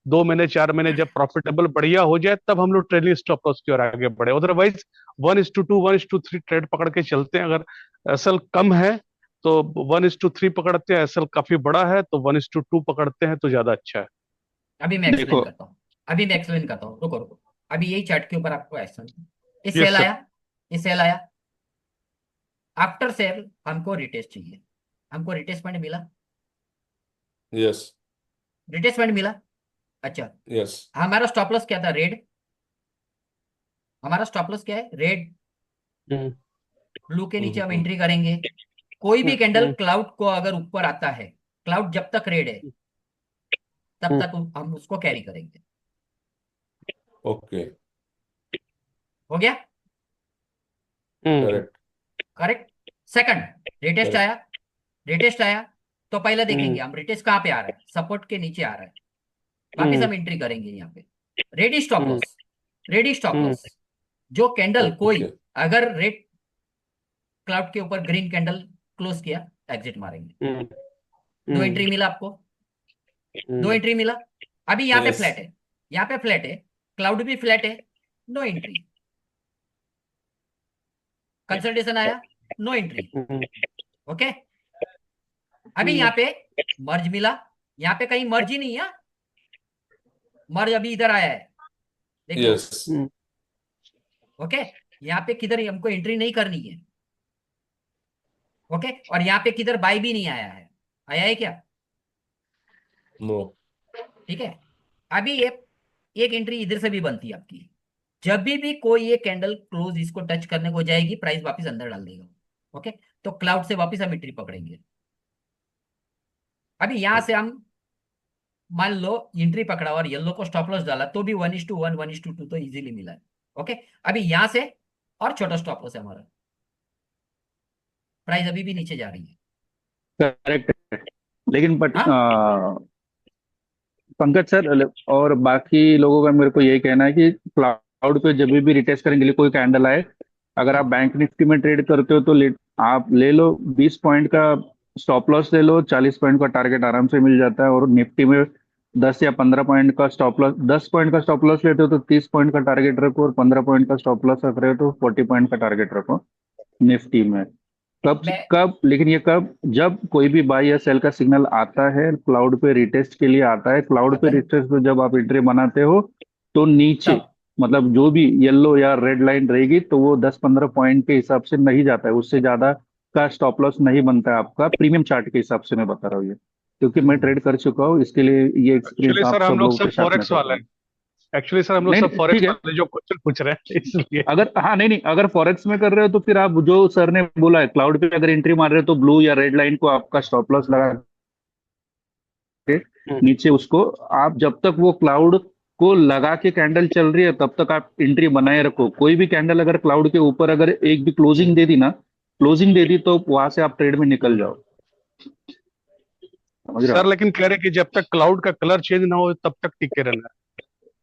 2 महीने 4 महीने, जब प्रॉफिटेबल बढ़िया हो जाए तब हम लोग ट्रेलिंग स्टॉप लॉस की ओर आगे बढ़े। अदरवाइज 1:2, 1:3 ट्रेड पकड़ के चलते हैं। अगर असल कम है तो 1:3 पकड़ते हैं, असल काफी बड़ा है तो 1:2 पकड़ते हैं तो ज्यादा अच्छा है। अभी मैं एक्सप्लेन देखो। करता हूँ, अभी मैं एक्सप्लेन करता हूँ, रुको रुको। अभी यही चार्ट के ऊपर आपको एक्सप्लेन। ये यस सेल सर। आया, ये सेल आया, आफ्टर सेल हमको रिटेस्ट चाहिए। हमको रिटेस्टमेंट मिला, यस रिटेस्टमेंट मिला। अच्छा, यस। हमारा स्टॉप लॉस क्या था? रेड। हमारा स्टॉप लॉस क्या है? रेड। हम्म, ब्लू के नीचे हम एंट्री करेंगे। कोई भी कैंडल क्लाउड को अगर ऊपर आता है, क्लाउड जब तक रेड है तब तक हम उसको कैरी करेंगे। ओके, हो गया? करेक्ट। करेक्ट। सेकंड, रिटेस्ट आया। रिटेस्ट आया तो पहले देखेंगे हम रिटेस्ट कहाँ पे आ रहा है, सपोर्ट के नीचे आ रहा है, वापिस हम एंट्री करेंगे यहाँ पे। Ready stop loss, ready stop loss. जो कैंडल कोई ओके, अगर रेड क्लाउड के ऊपर ग्रीन कैंडल क्लोज किया, एग्जिट मारेंगे। दो एंट्री मिला आपको, दो एंट्री मिला। अभी यहाँ पे यस, फ्लैट है, यहाँ पे फ्लैट है, क्लाउड भी फ्लैट है, नो एंट्री। कंसल्टेशन आया, नो एंट्री। ओके, अभी यहाँ पे मर्ज मिला, यहाँ पे कहीं मर्ज ही नहीं है, मर्ज अभी इधर आया है, देख लो। यस, ओके, यहाँ पे किधर हमको एंट्री नहीं करनी है। ओके, और यहाँ पे किधर बाय भी नहीं आया है, आया है क्या? नो, ठीक है। अभी एक एंट्री इधर से भी बनती है आपकी। जब भी कोई ये कैंडल क्लोज इसको टच करने को जाएगी, प्राइस वापस अंदर डाल देगा। ओके, तो क्लाउड से वापस हम एंट्री पकड़ेंगे। अभी यहां से हम मान लो एंट्री पकड़ा और येलो को स्टॉप लॉस डाला तो भी 1:1 1:2 तो इजीली मिला है। ओके, अभी यहां से और छोटा स्टॉप लॉस है हमारा, प्राइस अभी भी नीचे जा रही है। करेक्ट। लेकिन हाँ? पंकज सर और बाकी लोगों का मेरे को यही कहना है कि क्लाउड पे जब भी रिटेस्ट करेंगे लिए कोई कैंडल आए, अगर आप हाँ, बैंक निफ्टी में ट्रेड करते हो तो आप ले लो 20 पॉइंट का स्टॉप लॉस, ले लो 40 पॉइंट का टारगेट आराम से मिल जाता है। और निफ्टी में 10 या 15 पॉइंट का स्टॉप लॉस, 10 पॉइंट का स्टॉप लॉस लेते हो तो 30 पॉइंट का टारगेट रखो, और 15 पॉइंट का स्टॉप लॉस रख रहे हो तो 40 पॉइंट का टारगेट रखो निफ्टी में। कब मैं कब लेकिन ये कब, जब कोई भी बाई या सेल का सिग्नल आता है क्लाउड पे रिटेस्ट के लिए आता है, क्लाउड पे आता है रिटेस्ट पे जब आप एंट्री बनाते हो तो नीचे, तब। मतलब जो भी येलो या रेड लाइन रहेगी तो वो 10-15 पॉइंट के हिसाब से नहीं जाता है, उससे ज्यादा का स्टॉप लॉस नहीं बनता है आपका प्रीमियम चार्ट के हिसाब से। मैं बता रहा हूँ ये, क्योंकि मैं ट्रेड कर चुका हूँ, इसके लिए ये एक्सपीरियंस एक्चुअली आप सर हम सब लोग लोगों के सब साथ में फॉरेक्स कर वाले रहा हैं। हूँ। एक्चुअली सर हम लोग नहीं सब नहीं, फॉरेक्स ठीक है। वाले जो क्वेश्चन पूछ रहे हैं इसलिए। अगर हाँ, नहीं नहीं, अगर फॉरेक्स में कर रहे हो तो फिर आप जो सर ने बोला है क्लाउड पे अगर एंट्री मार रहे हो तो ब्लू या रेड लाइन को आपका स्टॉप लॉस लगा के नीचे उसको, आप जब तक वो क्लाउड को लगा के कैंडल चल रही है तब तक आप एंट्री बनाए रखो। कोई भी कैंडल अगर क्लाउड के ऊपर अगर एक भी क्लोजिंग दे दी ना, क्लोजिंग दे दी तो वहां से आप ट्रेड में निकल जाओ। समझ रहे सर हो? लेकिन कह रहे कि जब तक क्लाउड का कलर चेंज ना हो तब तक टिके रहना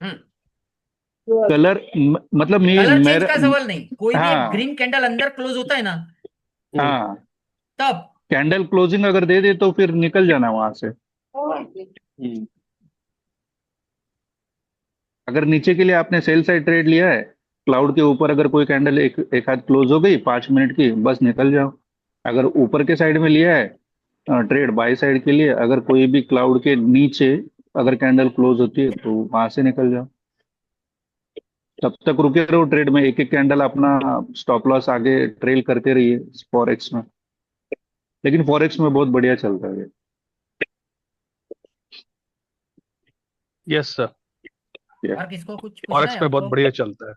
हम्म कलर मतलब कलर चेंज मेरा, का सवाल नहीं, कोई भी एक हाँ ग्रीन कैंडल अंदर क्लोज होता है ना, है। हाँ, तब। कैंडल क्लोजिंग अगर दे दे तो फिर निकल जाना वहां से। अगर नीचे के लिए आपने सेल साइड ट्रेड लिया है, क्लाउड के ऊपर अगर कोई कैंडल एक हाथ क्लोज हो गई 5 मिनट की, बस निकल जाओ। अगर ऊपर के साइड में लिया है ट्रेड बाय साइड के लिए, अगर कोई भी क्लाउड के नीचे अगर कैंडल क्लोज होती है तो वहां से निकल जाओ। तब तक रुके रहो ट्रेड में, एक एक कैंडल अपना स्टॉप लॉस आगे ट्रेल करते रहिए फॉरेक्स में। लेकिन फॉरेक्स में बहुत बढ़िया चलता है ये। यस सर, और किसको कुछ पूछना फॉरेक्स है पे बहुत आपको? बढ़िया चलता है।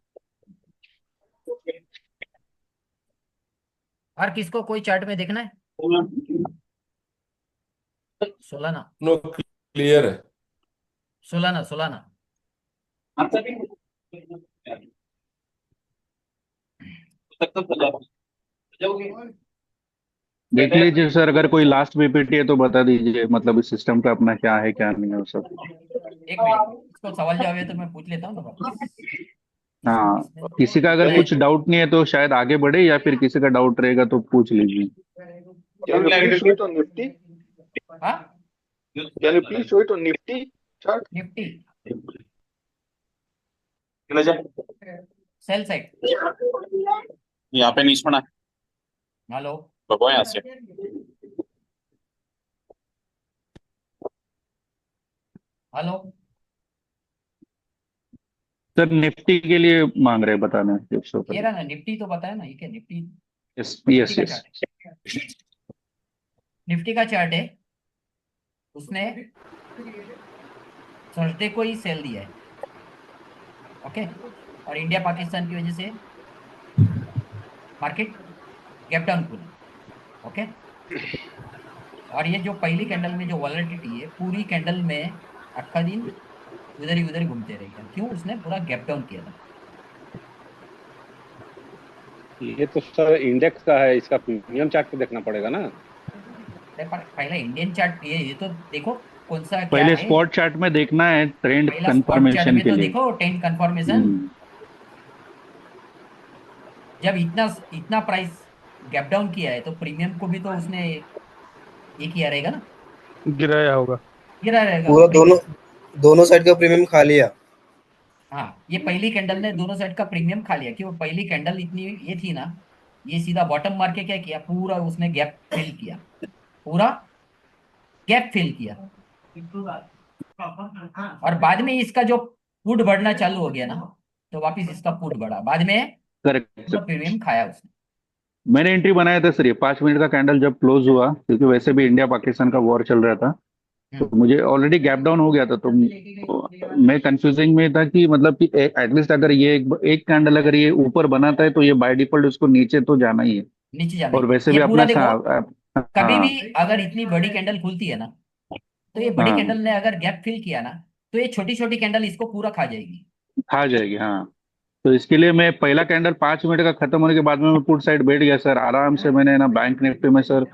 और किसको कोई चार्ट में देखना है? सोलाना, नो, क्लियर है। Solana, Solana. देख लीजिए सर, अगर कोई लास्ट पीपीटी है तो बता दीजिए, मतलब इस सिस्टम का अपना क्या है क्या नहीं है वो सब। एक मिनट, इसको सवाल जवाब है तो मैं पूछ लेता हूँ ना वापस। इसको हाँ, किसने? किसी का अगर कुछ डाउट नहीं है तो शायद आगे बढ़े, या फिर किसी का डाउट रहेगा तो पूछ लीजिए। Can you please show it on Nifty? हाँ, Can you please show it on Nifty chart? Nifty जा सेल साइड। यहाँ पे नीच पड़ा हेलो, भगवा यहाँ से। हेलो। सर निफ्टी के लिए मांग रहे हैं, बताना है 100 ये पर। रहा ना निफ्टी, तो बताया ना, ये क्या निफ्टी? यस निफ्टी यस का यस। चार्ट है, निफ्टी का चार्ट है। उसने थर्सडे को ही सेल दिया है। ओके, और इंडिया पाकिस्तान की वजह से मार्केट गैप डाउन खुला, ओके। और ये जो पहली कैंडल में जो वॉलेटिलिटी है, पूरी कैंडल में अक्का दिन उधर ही घूमते रहेगा। क्यों? उसने पूरा गैप डाउन किया था। ये तो सर इंडेक्स का है, इसका प्रीमियम चार्ट पे देखना पड़ेगा ना। पहला इंडियन चार्ट, ये तो देखो कौन सा क्या पहले है। स्पॉट चार्ट में देखना है ट्रेंड पहला स्पॉट चार्ट कंफर्मेशन में के तो लिए। देखो टेंट कंफर्मेशन। जब इतना इतना प्राइस गैप डाउन किया है तो प्रीमियम को भी तो उसने ये किया रहेगा ना, गिराया होगा। गिरा रहेगा पूरा प्रीमियम। दोनों साइड का प्रीमियम खा लिया। हाँ, ये पहली कैंडल ने दोनों साइड का प्रीमियम खा लिया। कि वो पहली कैंडल इतनी ये थी ना, ये सीधा बॉटम मार के क्या किया, पूरा उसने गैप फिल किया, पूरा गैप फिल किया। और बाद में इसका जो पुट बढ़ना चालू हो गया ना, तो वापिस इसका पुट बढ़ा बाद में, करेक्ट। तो प्रीमियम खाया उसने। मैंने एंट्री बनाया था सर, ये 5 मिनट का कैंडल जब क्लोज हुआ, क्योंकि वैसे भी इंडिया पाकिस्तान का वॉर चल रहा था, तो मुझे ऑलरेडी गैप डाउन हो गया था। तो मैं कंफ्यूजिंग में था कि मतलब कि एटलीस्ट अगर ये एक कैंडल अगर ये ऊपर बनाता है तो ये बाय डिफॉल्ट उसको नीचे तो जाना ही है। नीचे जाना और ही। वैसे ये भी पूरा अपना देखो, कभी हाँ भी अगर इतनी बड़ी कैंडल खुलती है ना, तो ये बड़ी हाँ कैंडल ने अगर गैप फिल किया ना, तो ये छोटी छोटी कैंडल इसको पूरा खा जाएगी। खा जाएगी। हाँ, तो इसके लिए मैं पहला कैंडल 5 मिनट का खत्म होने के बाद में मैं पुट साइड बैठ गया सर, आराम से मैंने ना बैंक निफ्टी में सर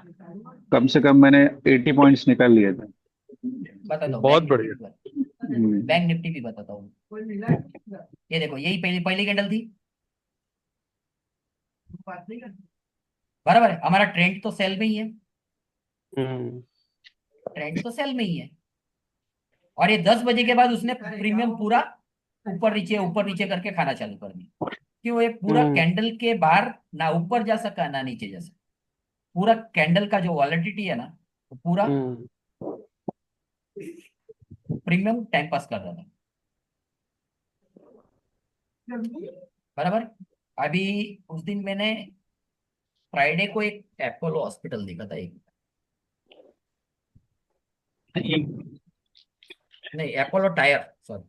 कम से कम मैंने 80 पॉइंट्स निकाल लिए थे। बताता हूँ बहुत बैंक बढ़िया। निफ्टी, बैंक निफ्टी भी बताता हूँ। ये देखो, यही पहली पहली कैंडल थी, बराबर है। हमारा ट्रेंड तो सेल में ही है, ट्रेंड तो सेल में ही है। और ये 10 बजे के बाद उसने प्रीमियम पूरा ऊपर नीचे करके खाना चालू कर दिया। क्यों? ये पूरा कैंडल के बाहर ना ऊपर जा सका ना नीचे जा सका। पूरा कैंडल का जो वॉलेटिलिटी है ना, वो पूरा प्रीमियम टाइम पास कर रहा था, बराबर। अभी उस दिन मैंने फ्राइडे को एक अपोलो हॉस्पिटल देखा था, एक नहीं, अपोलो टायर, सॉरी।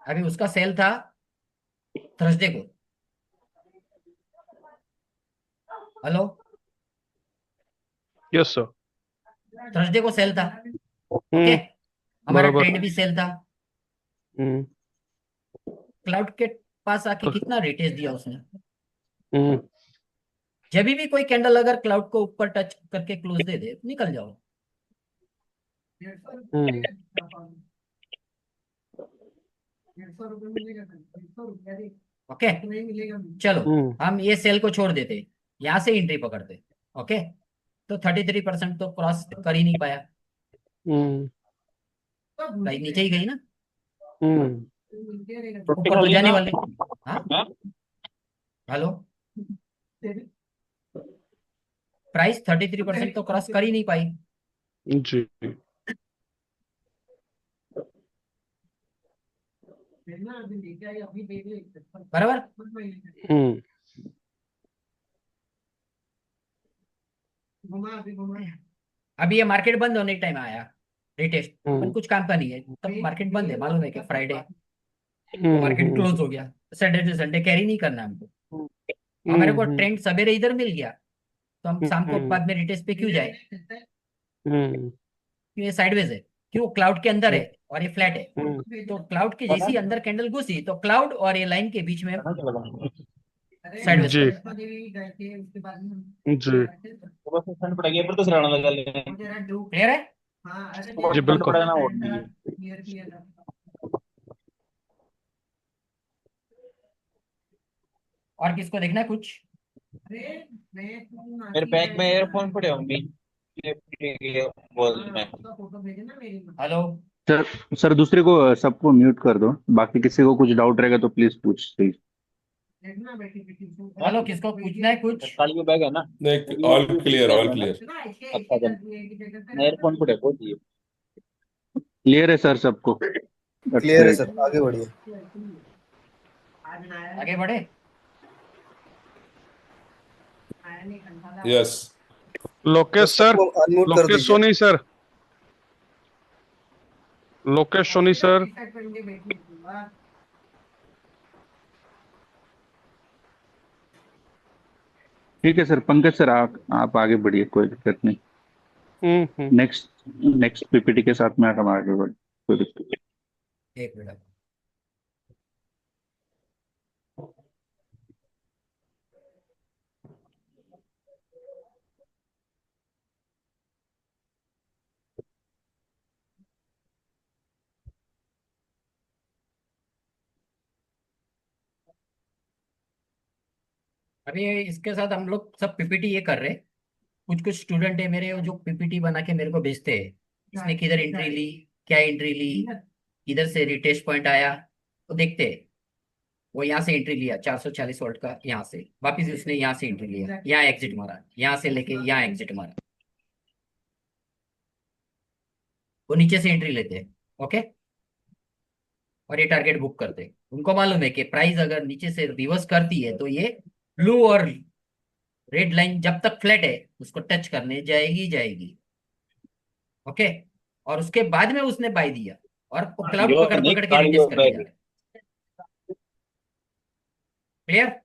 अभी उसका सेल था थर्सडे को। Hello, yes sir. थर्सडे को सेल था, ओके। हमारा बराबर। ट्रेंड भी सेल था। क्लाउड के पास आके कितना रिटेस्ट दिया उसने। जब भी कोई कैंडल अगर क्लाउड को ऊपर टच करके क्लोज दे दे, निकल जाओ। ओके, चलो हम ये सेल को छोड़ देते, यहां से एंट्री पकड़ते, ओके। तो 33% तो क्रॉस कर ही नहीं पाया, भाई नीचे ही गई ना, ऊपर तो जाने वाली। हाँ, हेलो, प्राइस 33% तो क्रॉस कर ही नहीं पाई। जी। बराबर। अभी ये मार्केट बंद होने के टाइम आया रिटेस्ट, पर कुछ काम का नहीं है, तब मार्केट बंद है, मालूम है कि फ्राइडे तो मार्केट क्लोज हो गया। सैटरडे से संडे कैरी नहीं करना हमको। हमारे को ट्रेंड सवेरे इधर मिल गया, तो हम शाम को बाद में रिटेस्ट पे क्यों जाए? क्यों? ये साइडवेज है। क्यों? क्लाउड के अंदर है और ये फ्लैट है। तो क्लाउड के जैसी अंदर कैंडल घुसी तो क्लाउड और ये लाइन के बीच में साइडवेज जी जी ठंड पड़ेगी फिर तो सिराना लगा लेंगे। क्लियर है? जी बिल्कुल। पड़ेगा ना वो। और किसको देखना है कुछ? मेरे बैग में एयरफोन पड़े होंगे बोल में। हेलो, सर दूसरे को सबको म्यूट कर दो, बाकी किसी को कुछ डाउट रहेगा तो प्लीज पूछ प्लीज। हेलो, किसको पूछना है कुछ? काली में बैग है ना? नहीं, ऑल क्लियर, ऑल क्लियर। अच्छा चल, एयरफोन पड़े बोल दिए। क्लियर है सर सबको? क्लियर है सर, आगे बढ़िए। आगे बढ़े। यस। लोकेश सर, अनम्यूट कर लोकेश दीजिए। Soni sir, Lokesh Soni sir. ठीक है सर, पंकज सर आप आगे बढ़िए, कोई दिक्कत नहीं। नेक्स्ट नेक्स्ट पीपीटी के साथ में हम आगे बढ़े, कोई दिक्कत नहीं। एक मिनट। अभी इसके साथ हम लोग सब पीपीटी ये कर रहे हैं। कुछ कुछ स्टूडेंट है मेरे जो पीपीटी बना के मेरे को भेजते हैं, इसने किधर एंट्री ली, क्या एंट्री ली, किधर से रिटेस्ट पॉइंट आया, तो देखते हैं। वो यहाँ से एंट्री लिया 440 वोल्ट का, यहाँ से वापिस उसने यहाँ से एंट्री लिया, यहाँ एग्जिट मारा, यहाँ से लेके यहाँ एग्जिट मारा, वो नीचे से एंट्री लेते हैं। ओके, और ये टारगेट बुक करते हैं। उनको मालूम है कि प्राइस अगर नीचे से रिवर्स करती है तो ये ब्लू और रेड लाइन जब तक फ्लैट है उसको टच करने जाएगी जाएगी। ओके, और उसके बाद में उसने बाय दिया और क्लाउड पकड़ पकड़ के रिटेस्ट कर दिया। क्लियर?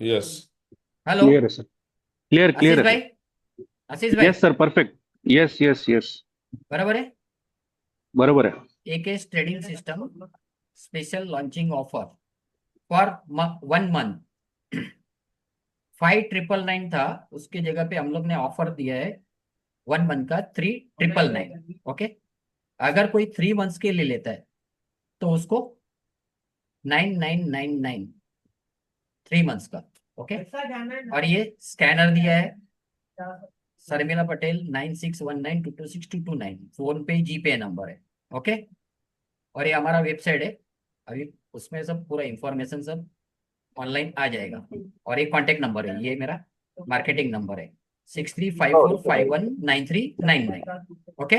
यस, हेलो क्लियर है सर, क्लियर आशीष है भाई, सर। आशीष भाई yes sir, perfect. Yes yes yes, बराबर है। बराबर है। AKS trading system special launching offer for 1 month 5999 था, उसके जगह पे हम लोग ने ऑफर दिया है 1 मंथ का 3999। ओके, अगर कोई 3 मंथ्स के लिए लेता है तो उसको 9999 3 मंथ्स का। ओके, और ये स्कैनर दिया है शर्मिला पटेल 9619226229, फोन पे जीपे नंबर है। ओके, और ये हमारा वेबसाइट है, अभी उसमें सब पूरा इंफॉर्मेशन सब ऑनलाइन आ जाएगा। और एक कांटेक्ट नंबर है, ये मेरा मार्केटिंग नंबर है 6354519399। ओके,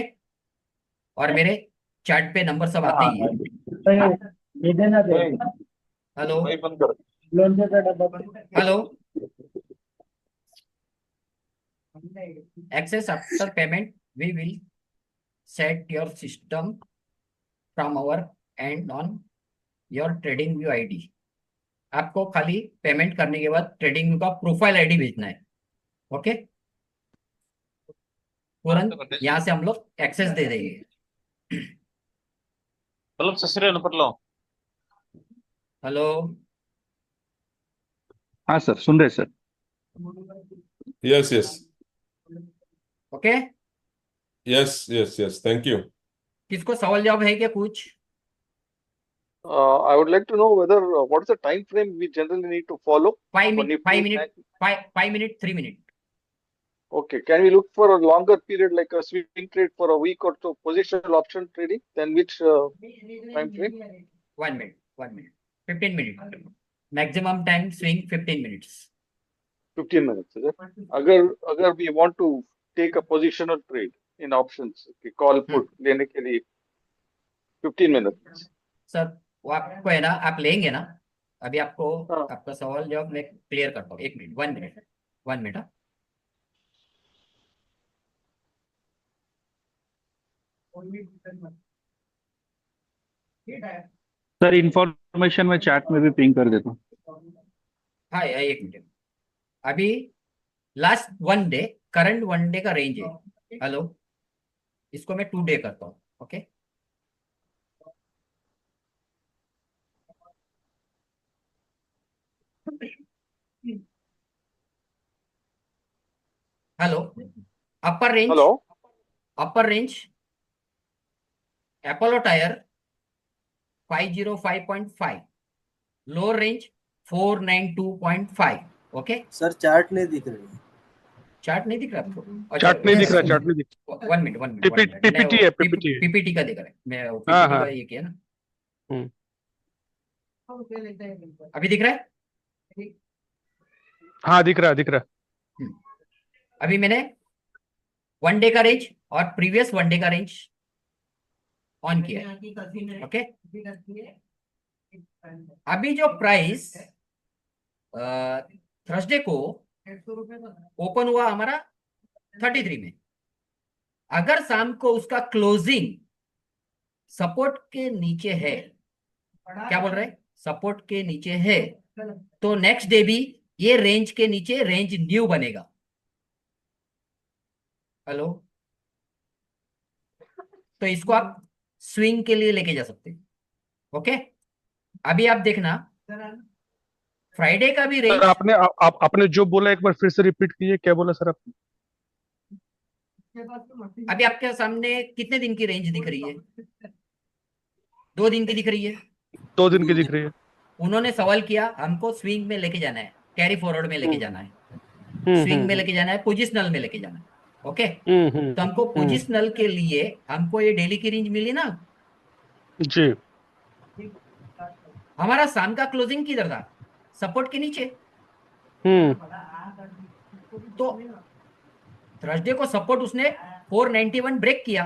और मेरे चार्ट पे नंबर सब आते ही है। Hello hello, access after payment we will set your system from our end on your trading view ID। आपको खाली पेमेंट करने के बाद ट्रेडिंग व्यू का प्रोफाइल आईडी भेजना है। ओके, तुरंत यहाँ से हम लोग एक्सेस दे देंगे। हेलो, हाँ सर, सुन रहे sir. Yes yes okay, yes yes yes, thank you. किसको सवाल जवाब है क्या कुछ? I would like to know whether what is the time frame we generally need to follow 5 for minute, Nifty? 5 minute, 3 minute। Okay, can we look for a longer period like a swing trade for a week or so, positional option trading? Then which time frame? 1 minute, 1 minute, 15 minute, maximum time swing 15 minutes। 15 minutes, is it? अगर we want to take a positional trade in options, okay, call put लेने के लिए 15 minutes। सर वो आपको है ना, आप लेंगे ना, अभी आपको आपका सवाल जवाब मैं क्लियर करता हूँ। 1 minute, 1 minute, 1 minute. Sir information में चैट में भी पिंग कर देता हूँ। हाँ 1 मिनट। अभी लास्ट 1 डे, करंट 1 डे का रेंज है। हेलो, इसको मैं 2 डे करता हूँ। ओके, हेलो, अपर रेंज, हेलो, अपर range Apollo tyre 505.5, lower range 492.5। Okay sir chart नहीं दिख रही है। चार्ट नहीं दिख रहा आपको? चार्ट नहीं दिख रहा, चार्ट नहीं दिख रहा। 1 मिनट, 1 मिनट, पीपीटी है, पीपीटी है। पीपीटी का दिख रहा है, मैं हाँ पीपीटी हाँ, का ये किया ना। अभी दिख रहा है? हाँ दिख रहा है, दिख रहा है। अभी मैंने 1 डे का रेंज और प्रीवियस 1 डे का रेंज ऑन किया है। ओके, अभी जो प्राइस थर्सडे को ओपन हुआ हमारा 33 में, अगर शाम को उसका क्लोजिंग सपोर्ट के नीचे है, क्या बोल रहे हैं, सपोर्ट के नीचे है, तो नेक्स्ट डे भी ये रेंज के नीचे रेंज न्यू बनेगा। हेलो, तो इसको आप स्विंग के लिए लेके जा सकते हैं। ओके, अभी आप देखना फ्राइडे का भी सर रेंज। आपने जो बोला एक बार फिर से रिपीट कीजिए, क्या बोला सर आपने? अभी आपके सामने कितने दिन की रेंज दिख रही है? 2 दिन की दिख रही है। 2 दिन की दिख रही है। उन्होंने सवाल किया हमको स्विंग में लेके जाना है, कैरी फॉरवर्ड में लेके जाना है, स्विंग में लेके जाना है, पोजिशनल में लेके जाना है। ओके, तो हमको पोजिशनल के लिए हमको ये डेली की रेंज मिली ना। जी। हमारा शाम का क्लोजिंग किधर था? सपोर्ट के नीचे। तो थर्सडे को सपोर्ट उसने 491 ब्रेक किया,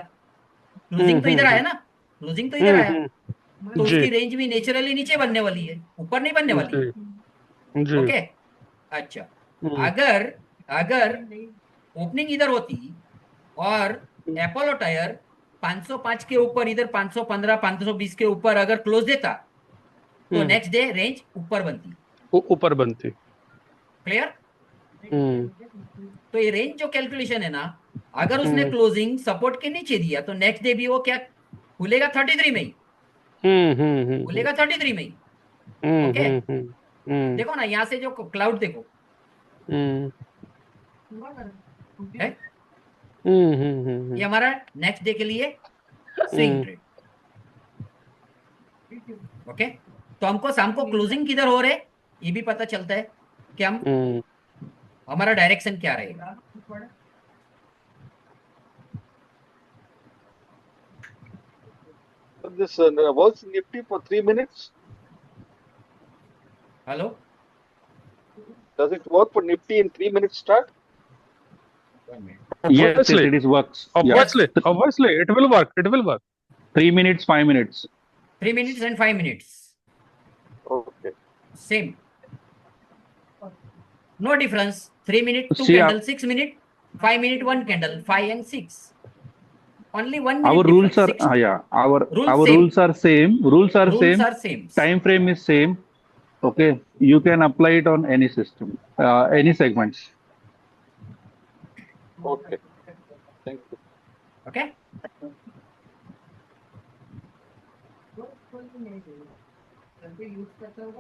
क्लोजिंग तो इधर आया ना, क्लोजिंग तो इधर आया, तो जी उसकी रेंज भी नेचुरली नीचे बनने वाली है, ऊपर नहीं बनने वाली। जी जी। ओके, अच्छा, अगर अगर ओपनिंग इधर होती और अपोलो टायर 505 के ऊपर, इधर 515 520 के ऊपर अगर क्लोज देता, तो नेक्स्ट डे रेंज ऊपर बनती। ऊपर बनती। क्लियर? तो ये रेंज जो कैलकुलेशन है ना, अगर उसने क्लोजिंग सपोर्ट के नीचे दिया तो नेक्स्ट डे भी वो क्या खुलेगा? 33 में ही खुलेगा, 33 में ही। ओके, देखो ना यहाँ से जो क्लाउड देखो है, ये हमारा नेक्स्ट डे के लिए स्विंग ट्रेड। ओके, तो हमको शाम को क्लोजिंग किधर हो रहे ये भी पता चलता है कि हम हमारा डायरेक्शन क्या रहेगा। This works Nifty for 3 minutes. Hello, Does it work for Nifty in 3 minutes start? Yes, it is works. Obviously, it will work. It will work. 3 minutes, 5 minutes. 3 minutes and 5 minutes. Okay. Same. No difference. 3 minute, 2 See, candle, 6 minute, 5 minute, 1 candle, 5 and 6. Only 1 minute Our rules difference. are our same. rules are same. Rules are same. Time frame is same. Okay, you can apply it on any system, any segments. Okay. Thank you. Okay.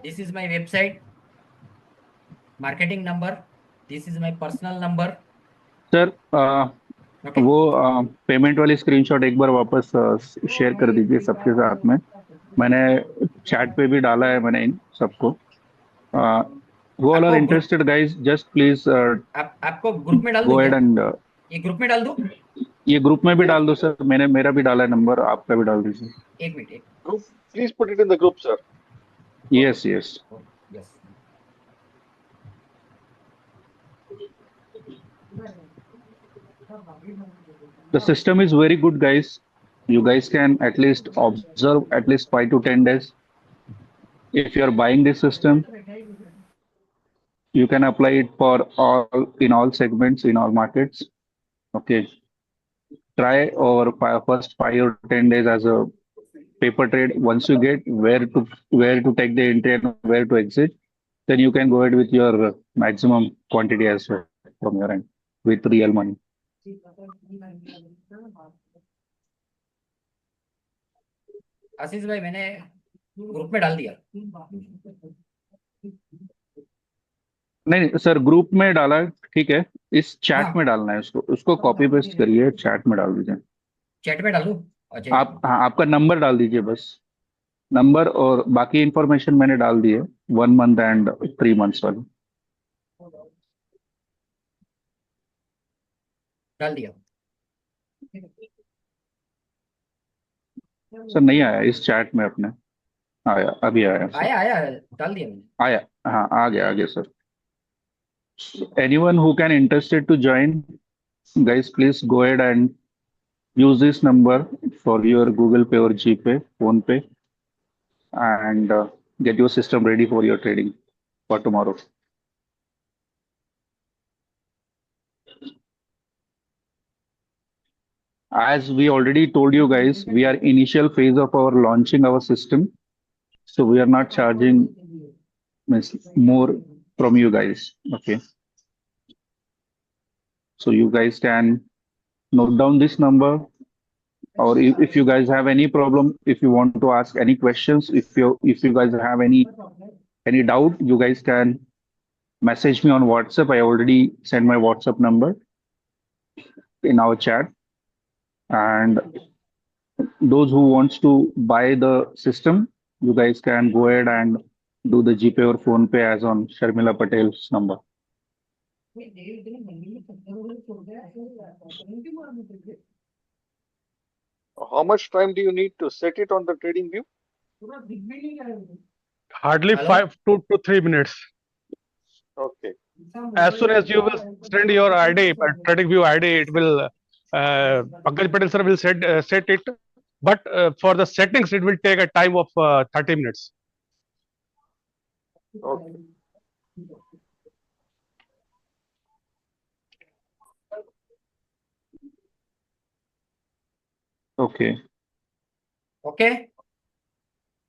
This is my website, marketing number. This is my personal number. Sir वो पेमेंट वाली स्क्रीनशॉट एक बार वापस शेयर कर दीजिए सबके साथ में। मैंने चैट पे भी डाला है मैंने इन सबको। वो all are interested guys, just please आपको ग्रुप में डाल गो दूं अहेड क्या? एंड ये ग्रुप में डाल दूं? ये ग्रुप में भी डाल दो सर। मैंने मेरा भी डाला है नंबर, आपका भी डाल दीजिए। एक minute. Group, please put it in the group, sir. Yes yes. Yes. The system is very good, guys. You guys can at least observe at least 5 to 10 days. If you are buying this system, you can apply it for all segments in all markets. Okay. Try over first 5 or 10 days as a paper trade. Once you get where to take the entry and where to exit, then you can go ahead with your maximum quantity as well from your end with real money. आशीष भाई, मैंने ग्रुप में डाल दिया। नहीं सर, ग्रुप में डाला है, ठीक है। इस चैट में डालना है उसको कॉपी पेस्ट करिए, चैट में डाल दीजिए। चैट में डालूं? अच्छा, आपका नंबर डाल दीजिए बस, नंबर और बाकी इंफॉर्मेशन मैंने डाल दी है 1 month and 3 months वाली। डाल दिया सर नहीं आया इस चैट में अपने। आया, अभी आया सर। आया डाल दिया मैंने। आया, हाँ आ गया sir. Anyone who can interested to join, guys, please go ahead and use this number for your Google Pay or GPay, Phone Pay, and get your system ready for your trading for tomorrow. as we already told you guys, we are initial phase of our launching our system, so we are not charging more from you guys. Okay, so you guys can note down this number, or if you guys have any problem, if you want to ask any questions, if you guys have any doubt, you guys can message me on WhatsApp. I already sent my WhatsApp number in our chat. And those who wants to buy the system, you guys can go ahead and do the GPay or phone pay as on Sharmila Patel's number. How much time do you need to set it on the trading view? Hardly Hello? 5 to 3 minutes. Okay. As soon as you will send your ID, trading view ID, it will Pankaj Patel sir will set it. But for the settings, it will take a time of 30 minutes. Okay. Okay. Okay.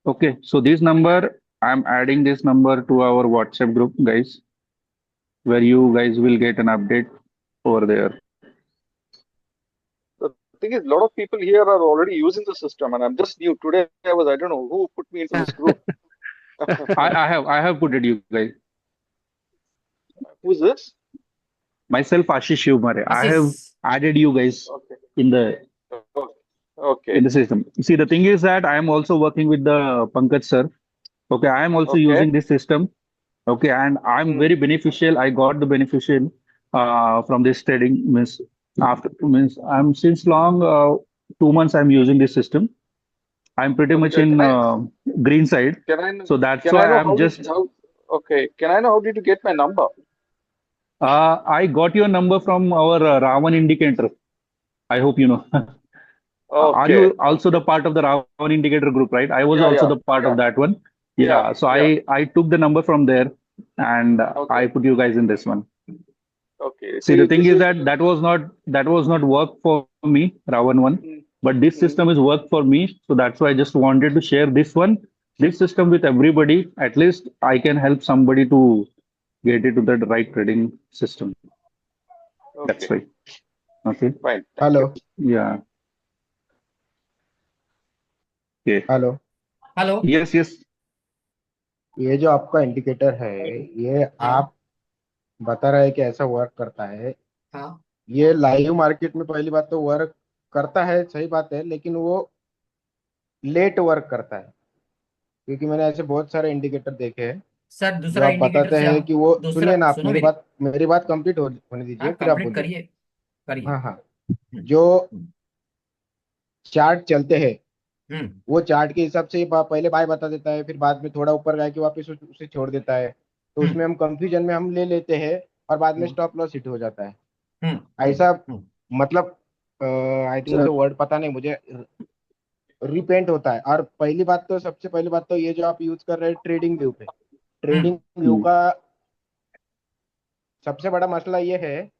Okay. So this number, I'm adding this number to our WhatsApp group, guys, where you guys will get an update over there. The thing is, a lot of people here are already using the system, and I'm just new. Today, I don't know who put me into this group. I have put it, you guys. Who's this? Myself, Ashish Shivmare. I have added you guys Okay. in the Okay. in the system. See, the thing is that I am also working with the Pankaj sir. Okay, I am also Okay. using this system. Okay, and I'm very beneficial. I got the beneficial from this trading means I'm since long 2 months I'm using this system. I'm pretty much Okay. in green side, Can I know? so that's Can I why know I'm how just. did how? Okay. Can I know how did you get my number? I got your number from our Ravan indicator. I hope you know. Are Okay. you also the part of the Ravan indicator group, right? I was Yeah, also yeah, the part yeah, of that one. yeah, Yeah, so yeah. I took the number from there and I Okay. put you guys in this one. Okay. See, the thing this is that was not work for me, Ravan one, Mm, but this mm. system is work for me. So that's why I just wanted to share this system with everybody. At least I can help somebody to get it to the right trading system. That's Okay. why. Okay. Fine. Thank you. Hello Yeah. Okay. Hello hello Yes, yes. ये जो आपका इंडिकेटर है ये हाँ आप बता रहे हैं कि ऐसा वर्क करता है। हाँ ये लाइव मार्केट में पहली बात तो वर्क करता है, सही बात है, लेकिन वो लेट वर्क करता है क्योंकि मैंने ऐसे बहुत सारे इंडिकेटर देखे हैं सर, जो दूसरा आप इंडिकेटर बताते से हैं हम कि वो दूसरा सुनिए ना, आप सुनो मेरी बात कंप्लीट होने दीजिए हाँ फिर आप कंप्लीट बोलिए। करिए करिए। हाँ हाँ, हम्म, जो हम्म, चार्ट चलते हैं हम्म, वो चार्ट के हिसाब से ही पहले बाय बता देता है, फिर बाद में थोड़ा ऊपर गया कि वापस उसे छोड़ देता है, तो उसमें हम कंफ्यूजन में हम ले लेते हैं और बाद में हम्म, स्टॉप लॉस हिट हो जाता है। हम्म, ऐसा हम्म, मतलब आई थिंक Sir, तो वर्ड पता नहीं मुझे, रिपेंट होता है। और पहली बात तो सबसे पहली बात तो ये जो आप यूज कर रहे हैं ट्रेडिंग व्यू पे, ट्रेडिंग व्यू का सबसे बड़ा मसला ये है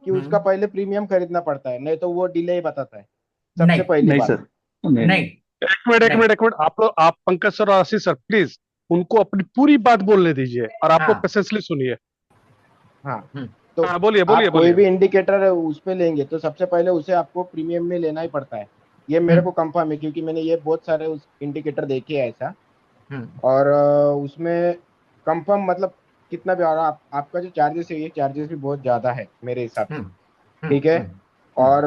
कि उसका पहले प्रीमियम खरीदना पड़ता है, नहीं तो वो डिले बताता है सबसे नहीं पहली नहीं बात। सर, नहीं नहीं एक मिनट आप पंकज सर और आशीष सर प्लीज उनको अपनी पूरी बात बोलने दीजिए और आपको हाँ पेशेंसली सुनिए। हाँ, तो हाँ बोलिए आप बोलिए कोई बोलिए। भी इंडिकेटर उस पे लेंगे तो सबसे पहले उसे आपको प्रीमियम में लेना ही पड़ता है। ये मेरे को कंफर्म है क्योंकि मैंने ये बहुत सारे उस इंडिकेटर देखे हैं ऐसा, और उसमें कंफर्म मतलब कितना भी, और आपका जो चार्जेस है ये चार्जेस भी बहुत ज्यादा है मेरे हिसाब से, ठीक है। और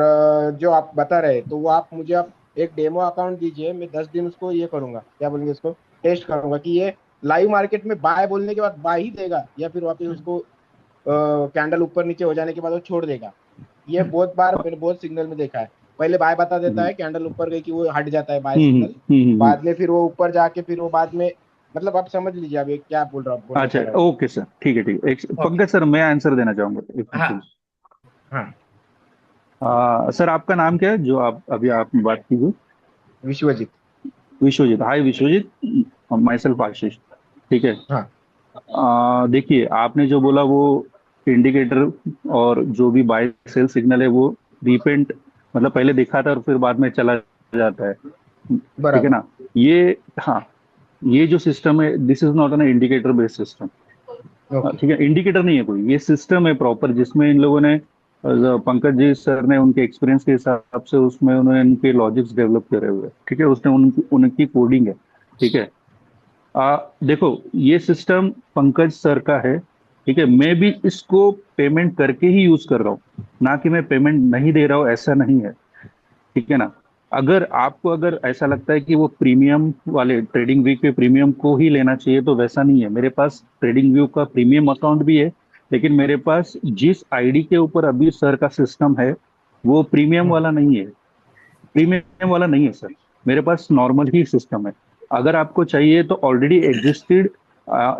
जो आप बता रहे तो वो आप मुझे आप एक डेमो अकाउंट दीजिए, मैं 10 दिन उसको ये करूंगा, क्या बोलेंगे उसको, टेस्ट करूंगा कि ये लाइव मार्केट में बाय बोलने के बाद बाय ही देगा या फिर वापस उसको कैंडल ऊपर नीचे हो जाने के बाद वो छोड़ देगा। ये बहुत बार मैंने बहुत सिग्नल में देखा है, पहले बाय बता देता है, कैंडल ऊपर गई कि वो हट जाता है बाय सिग्नल, बाद में फिर वो ऊपर जाके फिर वो बाद में, मतलब आप समझ लीजिए अभी क्या बोल रहा हूँ। अच्छा, ओके सर, ठीक है ठीक है। एक पंकज सर, मैं आंसर देना चाहूंगा। हाँ सर, आपका नाम क्या है जो आप अभी बात कीजिए? विश्वजीत। विश्वजीत, हाय विश्वजीत, माई सेल्फ आशीष, ठीक है। हाँ देखिए, आपने जो बोला वो इंडिकेटर और जो भी बाय सेल सिग्नल है वो रिपेंट मतलब पहले दिखाता है और फिर बाद में चला जाता है, ठीक है बराबर। ना। ये, हाँ, ये जो सिस्टम है, this is not an indicator based system, okay. ठीक है। इंडिकेटर नहीं है कोई, ये सिस्टम है प्रॉपर, जिसमें इन लोगों ने पंकज जी सर ने उनके एक्सपीरियंस के हिसाब से उसमें उन्होंने उनके लॉजिक्स डेवलप करे हुए हैं, ठीक है। उसने उनकी कोडिंग है, ठीक है। देखो, ये सिस्टम पंकज सर का है, ठीक है। मैं भी इसको पेमेंट करके ही यूज कर रहा हूँ, ना कि मैं पेमेंट नहीं दे रहा हूँ, ऐसा नहीं है, ठीक है ना। अगर आपको अगर ऐसा लगता है कि वो प्रीमियम वाले ट्रेडिंग व्यू के प्रीमियम को ही लेना चाहिए, तो वैसा नहीं है। मेरे पास ट्रेडिंग व्यू का प्रीमियम अकाउंट भी है, लेकिन मेरे पास जिस आईडी के ऊपर अभी सर का सिस्टम है, वो प्रीमियम वाला नहीं है, प्रीमियम वाला नहीं है सर। मेरे पास नॉर्मल ही सिस्टम है। अगर आपको चाहिए तो ऑलरेडी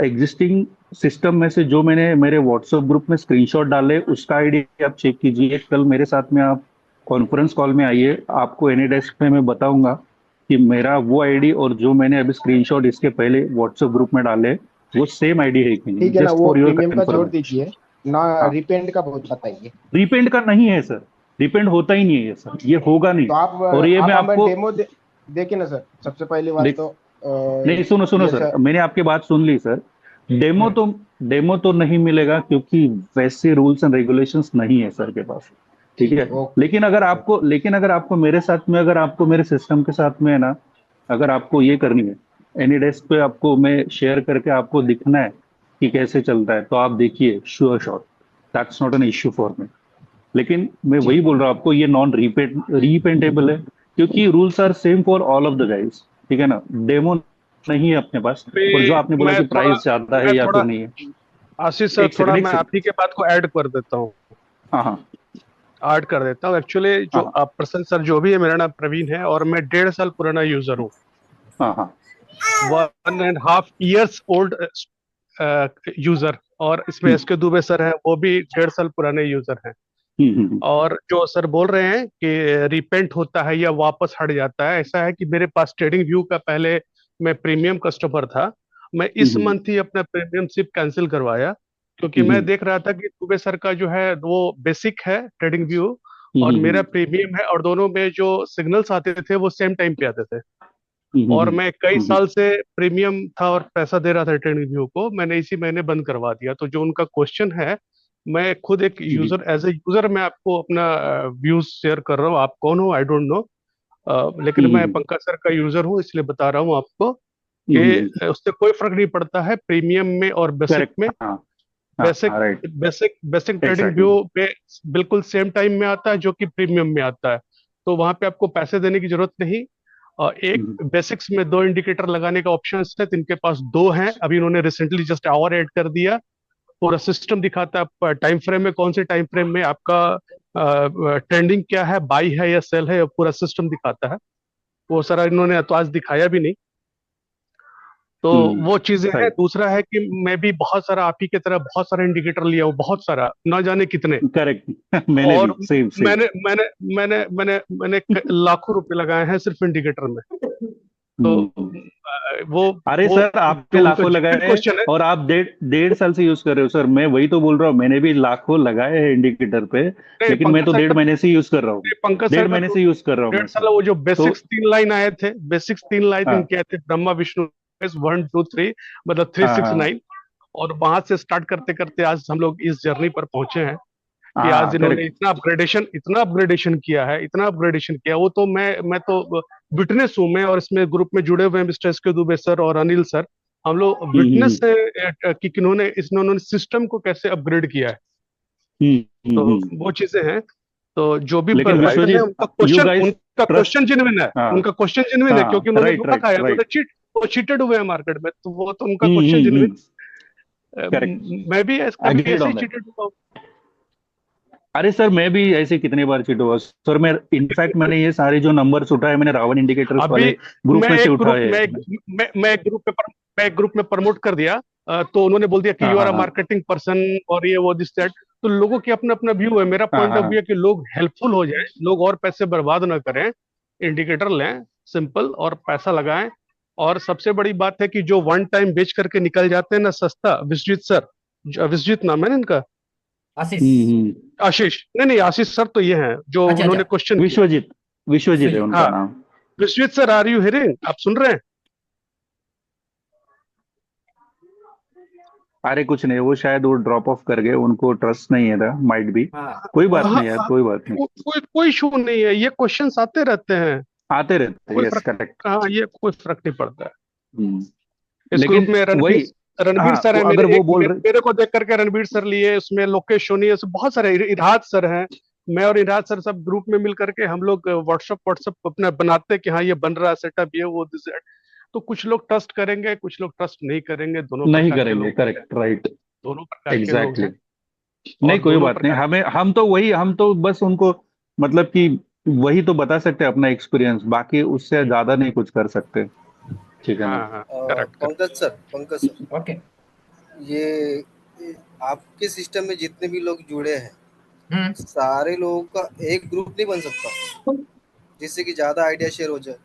एग्जिस्टिंग सिस्टम में से जो मैंने मेरे व्हाट्सएप ग्रुप में स्क्रीनशॉट डाले, उसका आईडी आप चेक कीजिए। कल मेरे साथ में आप कॉन्फ्रेंस कॉल में आइए, आपको एनी डेस्क पे मैं बताऊंगा कि मेरा वो आईडी और जो मैंने अभी स्क्रीनशॉट इसके पहले व्हाट्सएप ग्रुप में डाले, वो सेम आईडी है कि नहीं, ठीक है ना, जस्ट वो फॉर योर प्रीमियम का छोड़ कंफर्मेशन। दीजिए ना, हाँ, रिपेंड का बहुत बताइए। रिपेंड का नहीं है सर, रिपेंड होता ही नहीं है ये सर, ये होगा नहीं। तो आप और ये मैं हमें आपको डेमो देखिए ना सर। सबसे पहली बात तो नहीं, सुनो सुनो ये सर, सर। मैंने आपकी बात सुन ली सर। डेमो तो डेमो तो नहीं मिलेगा, क्योंकि वैसे रूल्स एंड रेगुलेशंस नहीं है सर के पास, ठीक है। ओके। लेकिन अगर आपको मेरे साथ में, अगर आपको मेरे सिस्टम के साथ में है ना, अगर आपको ये करनी है, एनी डेस्क पे आपको मैं शेयर करके आपको दिखना है कि कैसे चलता है, तो आप देखिए, sure shot, that's not an issue for me. लेकिन मैं जी। वही बोल रहा हूँ आपको, ये नॉन रीपेंटेबल है, क्योंकि rules are same for all of the guys, ठीक है ना। डेमो नहीं है अपने पास। और जो आपने बोला मैं कि थोड़ा प्राइस ज्यादा है मैं या थोड़ा फिर नहीं है, आशीष सर, एक थोड़ा सेकंड, एक मैं आप सेकंड। ही के बात को ऐड कर देता हूँ। हाँ हाँ ऐड कर देता हूँ एक्चुअली। जो हाँ आप प्रसन्न सर जो भी है, मेरा नाम प्रवीण है और मैं 1.5 साल पुराना यूजर हूँ। हाँ हाँ 1.5 years ओल्ड यूजर। और इसमें एस के दुबे सर हैं, वो भी 1.5 साल पुराने यूजर हैं। हम्म। और जो सर बोल रहे हैं कि रिपेंट होता है या वापस हट जाता है, ऐसा है कि मेरे पास ट्रेडिंग व्यू का पहले मैं प्रीमियम कस्टमर था। मैं इस हम्म, मंथ ही अपना प्रीमियमशिप कैंसिल करवाया, क्योंकि मैं हम्म, देख रहा था कि दुबे सर का जो है वो बेसिक है ट्रेडिंग व्यू, और मेरा हम्म, प्रीमियम है, और दोनों में जो सिग्नल्स आते थे वो सेम टाइम पे आते थे। और हम्म, मैं कई हम्म, साल से प्रीमियम था और पैसा दे रहा था ट्रेडिंग व्यू को, मैंने इसी महीने बंद करवा दिया। तो जो उनका क्वेश्चन है, मैं खुद एक हम्म, यूजर, एज ए यूजर मैं आपको अपना व्यूज शेयर कर रहा हूँ। आप कौन हो आई डोंट नो, लेकिन मैं हम्म, पंकज सर का यूजर हूँ, इसलिए बता रहा हूँ आपको कि हम्म, उससे कोई फर्क नहीं पड़ता है प्रीमियम में और बेसिक करेक्ट। में। हाँ बेसिक हाँ, right, basic trading view exactly. पे बिल्कुल सेम टाइम में आता है जो कि प्रीमियम में आता है। तो वहां पे आपको पैसे देने की जरूरत नहीं। और एक बेसिक्स में दो इंडिकेटर लगाने का ऑप्शन है, तो इनके पास दो हैं। अभी इन्होंने रिसेंटली जस्ट आवर ऐड कर दिया। पूरा सिस्टम दिखाता है टाइम फ्रेम में, कौन से टाइम फ्रेम में आपका ट्रेंडिंग क्या है, बाई है या सेल है, पूरा सिस्टम दिखाता है। वो सारा इन्होंने तो आज दिखाया भी नहीं। तो वो चीजें हैं। राइट, दूसरा है कि मैं भी बहुत सारा आप ही की तरह बहुत सारा इंडिकेटर लिया हूँ, बहुत सारा, ना जाने कितने। करेक्ट। मैंने भी और सेम सेम। मैंने मैंने मैंने मैंने मैंने लाखों रुपए लगाए हैं सिर्फ इंडिकेटर में। तो वो अरे वो सर, आपने जो उनका लाखों लगाए जेन्युइन हैं, क्वेश्चन है। और आप डेढ़ डेढ़ साल से यूज कर रहे हो सर। मैं वही तो बोल रहा हूँ, मैंने भी लाखों लगाए हैं इंडिकेटर पे, नहीं, लेकिन मैं तो 1.5 महीने से यूज कर रहा हूँ। पंकज सर डेढ़ का महीने तो से यूज कर रहा हूँ मैं 1.5 साल, सर। वो जो तो बेसिक्स 3 लाइन आए थे, बेसिक्स 3 लाइन हाँ इनके आए थे, ब्रह्मा विष्णु 1 2 3, मतलब थ्री हाँ सिक्स हाँ नाइन और वहां से स्टार्ट करते करते आज हम लोग इस जर्नी पर पहुंचे हैं कि आज हाँ, इन्होंने करेक्ट। इतना अपग्रेडेशन किया है, इतना अपग्रेडेशन किया। वो तो मैं तो विटनेस हूं मैं, और इसमें ग्रुप में जुड़े हुए हैं मिस्टर एस के दुबे सर और अनिल सर। हम लोग विटनेस है कि इन्होंने सिस्टम को कैसे अपग्रेड किया है। तो हम्म। वो चीजें हैं। तो जो भी लेकिन प्रोवाइडर है, विश्वजीत, यू गाइस उनका क्वेश्चन ट्रस्ट। जेन्युइन है, हाँ उनका क्वेश्चन जेन्युइन है, क्योंकि हाँ, उन्होंने राइट धोखा राइट खाया, राइट। वो चीटेड हुए हैं मार्केट में, तो वो तो उनका क्वेश्चन जेन्युइन। हम्म, करेक्ट, मैं भी कभी एग्रीड ऐसे ही ऑन दैट। चीटेड हुआ हूं। अरे सर, मैं भी ऐसे कितने बार चीट हुआ सर। मैं इनफैक्ट मैंने ये सारे जो नंबर्स उठाए, मैंने रावण इंडिकेटर्स अभी वाले ग्रुप मैं में से एक ग्रुप उठाए में हैं। मैं एक ग्रुप में मैं एक ग्रुप में प्रमोट कर दिया। तो उन्होंने बोल दिया कि हाँ यू आर हाँ अ हाँ मार्केटिंग पर्सन और ये वो दिस दैट। तो लोगों की अपना अपना व्यू है। मेरा हाँ पॉइंट हाँ ऑफ हाँ। व्यू है कि लोग हेल्पफुल हो जाएं, लोग और पैसे बर्बाद ना करें, इंडिकेटर लें सिंपल और पैसा लगाएं। और सबसे बड़ी बात है कि जो वन टाइम बेच करके निकल जाते हैं ना सस्ता, विश्वजीत सर, विश्वजीत नाम है ना इनका, आशीष। आशीष, नहीं आशीष सर तो ये हैं जो अच्छा, उन्होंने अच्छा। क्वेश्चन विश्वजीत विश्वजीत है उनका हाँ। नाम। Vishwajeet sir, are you hearing? आप सुन रहे हैं? अरे कुछ नहीं, वो शायद वो ड्रॉप ऑफ कर गए, उनको ट्रस्ट नहीं है था, माइट बी। हाँ, कोई बात हाँ, नहीं यार, कोई बात नहीं, कोई इशू नहीं है, ये क्वेश्चंस आते रहते हैं, आते रहते हैं। कोई यस, फर्क, करेक्ट। हाँ, ये कोई फर्क नहीं पड़ता है। इस लेकिन ग्रुप में रणवीर वही, रणवीर हाँ, सर है, अगर वो बोल मेरे को देख करके रणवीर सर लिए, उसमें लोकेश सोनी है, उसमें बहुत सारे इरहाद सर हैं। मैं और इरहाद सर सब ग्रुप में मिल करके हम लोग व्हाट्सएप अपना बनाते हैं कि हाँ ये बन रहा है सेटअप, ये वो दिस दैट। तो कुछ लोग ट्रस्ट करेंगे, कुछ लोग ट्रस्ट नहीं करेंगे, दोनों नहीं प्रकार के करेंगे, लोग, करेक्ट, राइट, दोनों प्रकार के लोग एग्जैक्टली। हैं। नहीं और कोई दोनों बात नहीं, प्रकार, हमें हम तो मतलब कि वही तो बता सकते हैं अपना एक्सपीरियंस, बाकी उससे ज्यादा नहीं कुछ कर सकते, ठीक है ना। हाँ हाँ, करेक्ट। Pankaj sir, okay. ये आपके सिस्टम में जितने भी लोग जुड़े हैं, हम्म। सारे लोगों का एक ग्रुप नहीं बन सकता जिससे कि ज्यादा आइडिया शेयर हो जाए?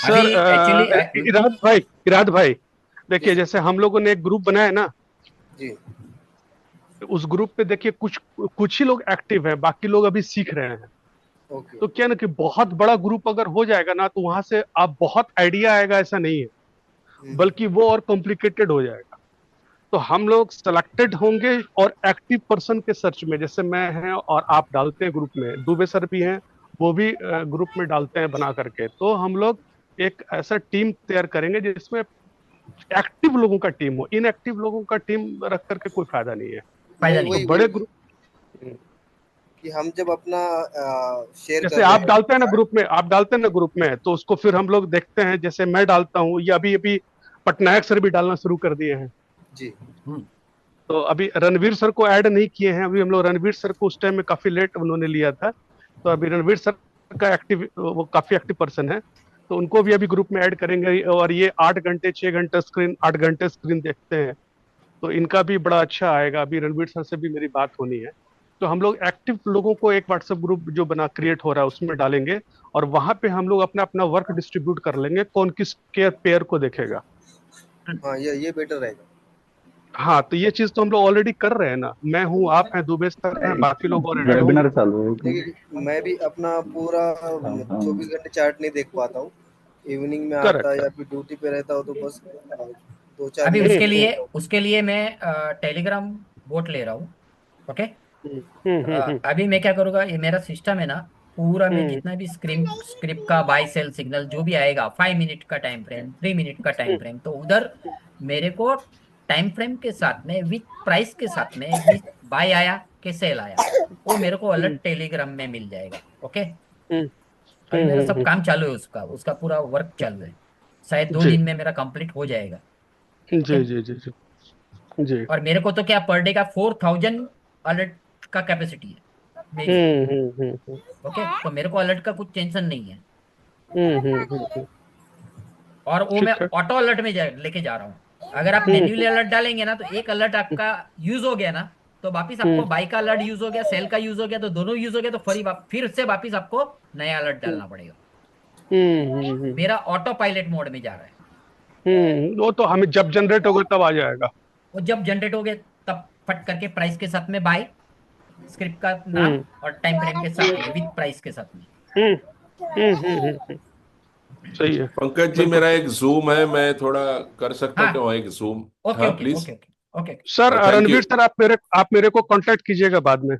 सर अभी एक्चुअली इराद भाई, देखिए जी जैसे हम लोगों ने एक ग्रुप बनाया ना, जी उस ग्रुप पे देखिए कुछ ही लोग एक्टिव हैं, बाकी लोग अभी सीख रहे हैं। ओके। तो क्या ना कि बहुत बड़ा ग्रुप अगर हो जाएगा ना, तो वहां से आप बहुत आइडिया आएगा ऐसा नहीं है, बल्कि वो और कॉम्प्लिकेटेड हो जाएगा। तो हम लोग सेलेक्टेड होंगे और एक्टिव पर्सन के सर्च में, जैसे मैं हैं और आप डालते हैं ग्रुप में, दुबे सर भी हैं, वो भी ग्रुप में डालते हैं बना करके, तो हम लोग एक ऐसा टीम तैयार करेंगे जिसमें एक्टिव लोगों का टीम हो। इनएक्टिव लोगों का टीम रख करके कोई फायदा नहीं है। फायदा नहीं, नहीं। तो वही बड़े वही ग्रुप, कि हम जब अपना शेयर जैसे कर रहे आप हैं। डालते हैं ना ग्रुप में, तो उसको फिर हम लोग देखते हैं, जैसे मैं डालता हूँ, या अभी अभी पटनायक सर भी डालना शुरू कर दिए हैं। जी तो अभी रणवीर सर को ऐड नहीं किए हैं, अभी हम लोग रणवीर सर को उस टाइम में काफी लेट उन्होंने लिया था, तो अभी रणवीर सर का वो काफी एक्टिव पर्सन है, तो उनको भी अभी ग्रुप में ऐड करेंगे। और ये 8 घंटे 6 घंटे स्क्रीन 8 घंटे स्क्रीन देखते हैं, तो इनका भी बड़ा अच्छा आएगा। अभी रणवीर सर से भी मेरी बात होनी है, तो हम लोग एक्टिव लोगों को एक व्हाट्सएप ग्रुप जो बना क्रिएट हो रहा है उसमें डालेंगे, और वहां पे हम लोग अपना अपना वर्क डिस्ट्रीब्यूट कर लेंगे, कौन किस के पेयर को देखेगा। हाँ, ये बेटर रहेगा। हाँ, तो ये चीज तो हम लोग ऑलरेडी कर रहे हैं ना, मैं हूँ, आप हैं, दुबे सर हैं, बाकी लोग और ऐड होंगे। वेबिनार चालू है क्या? देखिए, मैं भी अपना पूरा हाँ, 24 घंटे चार्ट नहीं देख पाता हूँ। इवनिंग में आता है करेक्ट। या फिर ड्यूटी पे रहता हूँ, तो बस 2-4 अभी मिनट उसके लिए देखता हूँ। उसके लिए मैं टेलीग्राम बोट ले रहा हूँ। ओके। हम्म। अभी मैं क्या करूँगा, ये मेरा सिस्टम है ना, पूरा मैं जितना भी स्क्रिप्ट का बाय सेल सिग्नल जो भी आएगा, 5 मिनट का टाइम फ्रेम, 3 मिनट का टाइम फ्रेम, तो उधर मेरे को टाइम फ्रेम के साथ में विथ प्राइस के साथ में विथ बाय आया के सेल आया, वो मेरे को अलर्ट टेलीग्राम में मिल जाएगा। ओके। अभी मेरा सब काम चालू है, उसका उसका पूरा वर्क चालू है, शायद 2 दिन जी में मेरा कंप्लीट हो जाएगा। जी ओके। जी जी जी जी। और मेरे को तो क्या पर डे का 4000 अलर्ट का कैपेसिटी है मेरी। हम्म। ओके, तो मेरे को अलर्ट का कुछ टेंशन नहीं है। हम्म। और वो मैं ठीक है। ऑटो अलर्ट में लेके जा रहा हूँ। अगर आप मैन्युअली अलर्ट डालेंगे ना, तो एक अलर्ट आपका यूज हो गया ना, तो वापिस आपको बाई का अलर्ट यूज हो गया, सेल का यूज हो गया, तो दोनों यूज हो गया, तो फिर से वापिस आपको नया अलर्ट डालना पड़ेगा। मेरा ऑटो पायलट मोड में जा रहा है। वो तो हमें जब जनरेट होगा तब आ जाएगा। वो जब जनरेट हो गया तब फट करके प्राइस के साथ में बाय, स्क्रिप्ट का नाम हम्म और टाइम फ्रेम के साथ में विथ प्राइस के साथ में। सही है। पंकज जी, बिल्कुल। मेरा एक जूम है, मैं थोड़ा कर सकता हूँ हाँ, क्या वहाँ एक जूम? ओके हाँ okay please. Okay okay okay. Sir thank you. Ranveer sir, आप मेरे को कांटेक्ट कीजिएगा बाद में।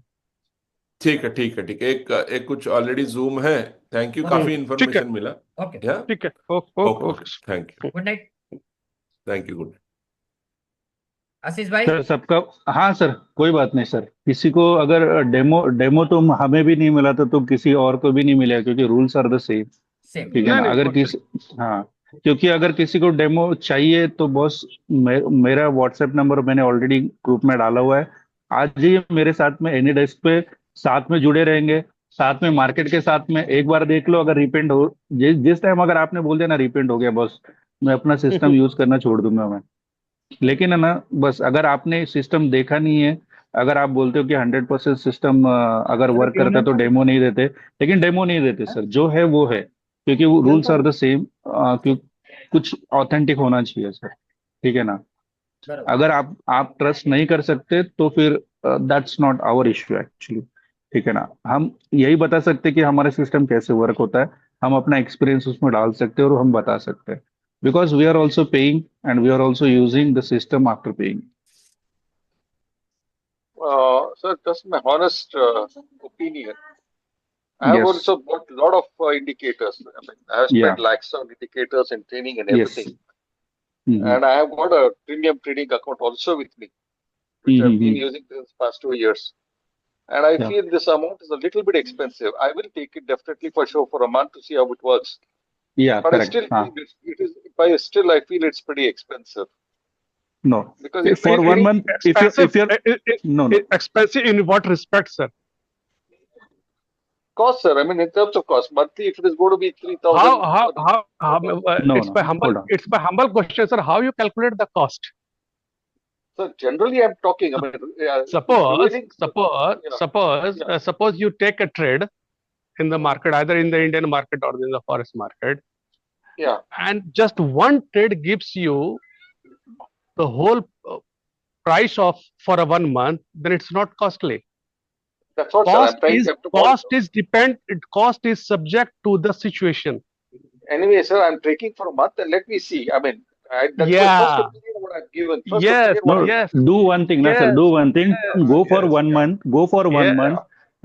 ठीक है ठीक है ठीक है, एक कुछ ऑलरेडी जूम है। थैंक यू, ओके काफी ठीक है, इंफॉर्मेशन मिला। ओके। या ठीक है। Okay okay okay, okay. Thank you, good night thank you, good. Ashish भाई। सर सबका, हाँ सर, कोई बात नहीं सर, किसी को अगर डेमो डेमो तो हमें भी नहीं मिला तो किसी और को भी नहीं मिलेगा, क्योंकि rules are the same, same. ठीक है नहीं ना। नहीं, अगर वो किसी, हाँ, क्योंकि अगर किसी को डेमो चाहिए तो बॉस, मेरा व्हाट्सएप नंबर मैंने ऑलरेडी ग्रुप में डाला हुआ है। आज ही मेरे साथ में एनी डेस्क पे साथ में जुड़े रहेंगे, साथ में मार्केट के साथ में एक बार देख लो, अगर रिपेंड हो, जिस टाइम अगर आपने बोल दिया ना रिपेंड हो गया, बॉस मैं अपना सिस्टम यूज करना छोड़ दूंगा मैं। लेकिन है ना, बस अगर आपने सिस्टम देखा नहीं है, अगर आप बोलते हो कि 100% सिस्टम अगर वर्क करता तो डेमो नहीं देते, लेकिन डेमो नहीं देते सर, जो है वो है, क्योंकि वो रूल्स आर द सेम। क्यों, कुछ ऑथेंटिक होना चाहिए सर, ठीक है ना। बरोबर अगर आप ट्रस्ट नहीं कर सकते तो फिर that's not our issue actually. ठीक है ना, हम यही बता सकते कि हमारा सिस्टम कैसे वर्क होता है, हम अपना एक्सपीरियंस उसमें डाल सकते हैं और हम बता सकते हैं, because we are also paying and we are also using the system after paying. Sir, just my honest opinion. I have Yes. also bought a lot of indicators. I mean, I have Yeah. spent lakhs on indicators and training and Yes. everything. Mhm. And I have got a premium trading account also with me, which I've been Mhm. using since past 2 years. And I Yeah. feel this amount is a little bit expensive. I will take it definitely for sure for a month to see how it works. Yeah, But I correct. still feel it is, but still I feel it's pretty expensive. No. Because If if for you one think month, Expensive. if you're no, no. Expensive in what respect, sir? cost, sir, I mean, in terms of cost, monthly, if it is going to be 3,000, No, it's by no. humble, Hold on. it's by humble question, sir. How you calculate the cost? so generally I'm talking, I mean, Suppose, prevailing, suppose you take a trade in the market, either in the Indian market or in the forex market, yeah, and just one trade gives you the whole price of for a 1 month, then it's not costly. that's what, sir, I'm trying to Cost is subject to the situation. Anyway, sir, I'm taking for a month and let me see. I mean, that's my first Yeah. opinion what I've given. First Yes. opinion what No, I've Yes. do one thing, na sir. Yes. Do one thing. Yes. Go for Yes. 1 month. Go for one Yeah. month.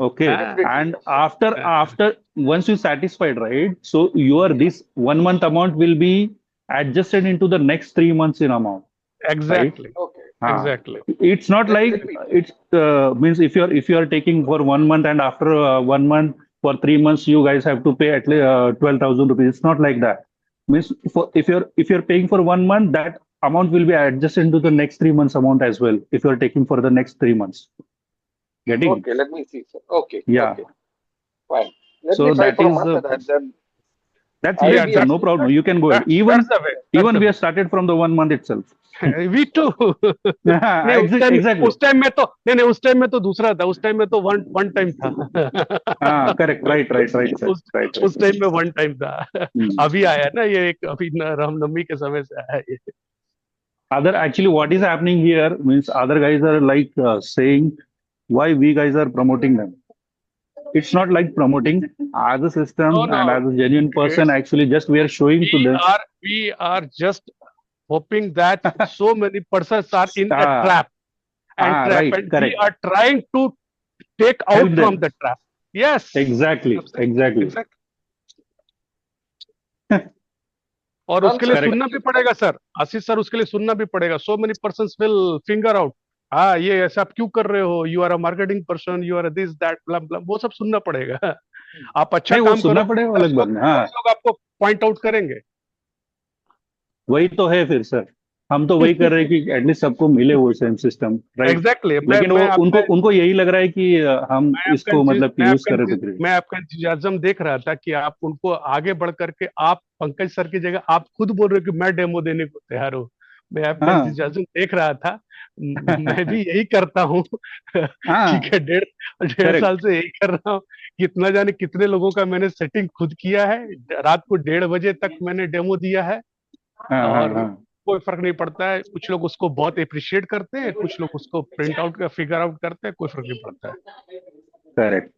Okay. Ah. definitely. And Yes, sir. after once you satisfied, right? So your this 1 month amount will be adjusted into the next 3 months in amount, right? Exactly. Okay. Exactly. It's not like Let me, it's means if you are taking for 1 month and after 1 month for 3 months you guys have to pay at least 12,000 rupees. It's not like that. Means for if you're paying for 1 month, that amount will be adjusted into the next 3 months amount as well. If you're taking for the next 3 months, getting it? okay, let me see, sir. Okay, Yeah. okay, fine. Let So me try that for a is month and then that's I'll great, be sir. No actually, problem. You can go ahead. That's the way. That's Even the we way. have started from the 1 month itself. We too. नहीं Exactly. उस टाइम में तो नहीं उस टाइम में तो दूसरा था, उस टाइम में तो वन टाइम था। Correct. Right, sir. Right. उस टाइम में वन टाइम था। Hmm. अभी आया ना ये एक, अभी रामनवमी के समय से आया ये। Actually, what is happening here means other guys are like saying why we guys are promoting them. It's not like promoting as a system No. and as a genuine person. It's- Actually, just we are showing to them. We are just hoping that so many persons are in a trap and Right, we correct. are trying to take Help out from them. the trap. Yes. Exactly. और उसके लिए Correct. सुनना भी पड़ेगा सर, आशीष सर, उसके लिए सुनना भी पड़ेगा। So many persons will finger out, हाँ ये ऐसा आप क्यों कर रहे हो, you are a marketing person, you are this that blah blah, वो सब सुनना पड़ेगा। आप अच्छा नहीं, वो काम सुनना करो, पड़ेगा अलग बात में। हाँ, लोग आपको पॉइंट आउट करेंगे। वही तो है फिर सर, हम तो वही कर रहे हैं कि एटलीस्ट सबको मिले वो सेम सिस्टम, राइट? एग्जैक्टली। लेकिन वो उनको यही लग रहा है कि हम इसको मतलब यूज कर रहे थे। मैं आपका इंतजाम देख रहा था कि आप उनको आगे बढ़ करके, आप पंकज सर की जगह आप खुद बोल रहे हो कि मैं डेमो देने को तैयार हूँ। मैं आपका इंतजाम देख रहा था, मैं भी यही करता हूँ। ठीक है, डेढ़ साल से यही कर रहा हूँ। कितना जाने कितने लोगों का मैंने सेटिंग खुद किया है, रात को 1:30 बजे तक मैंने डेमो दिया है, और कोई फर्क नहीं पड़ता है। कुछ लोग उसको बहुत अप्रिशिएट करते हैं, कुछ लोग उसको प्रिंट आउट का फिगर आउट करते हैं, कोई फर्क नहीं पड़ता है। करेक्ट।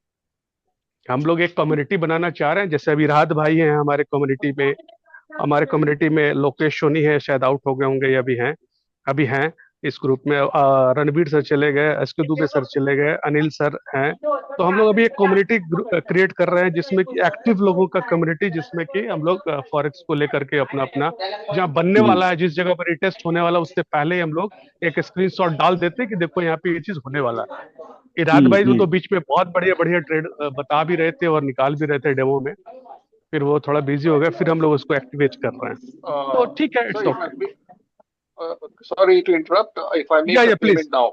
हम लोग एक कम्युनिटी बनाना चाह रहे हैं, जैसे अभी राहत भाई हैं हमारे कम्युनिटी में लोकेश सोनी है, शायद आउट हो गए होंगे या अभी हैं इस ग्रुप में। रणवीर सर चले गए, एसके दुबे सर चले गए, अनिल सर हैं। तो हम लोग अभी एक कम्युनिटी क्रिएट कर रहे हैं जिसमें कि एक्टिव लोगों का कम्युनिटी, जिसमें कि हम लोग फॉरेक्स को लेकर के अपना जहाँ बनने वाला है, जिस जगह पर रिटेस्ट होने वाला, उससे पहले ही हम लोग एक स्क्रीनशॉट डाल देते हैं कि देखो यहाँ पे ये चीज होने वाला है। रात भाई वो तो बीच में बहुत बढ़िया ट्रेड बता भी रहे थे और निकाल भी रहे थे डेमो में, फिर वो थोड़ा बिजी हो गया, फिर हम लोग उसको एक्टिवेट कर रहे हैं। तो ठीक है, it's okay. Sorry to interrupt. If I make the please. payment now,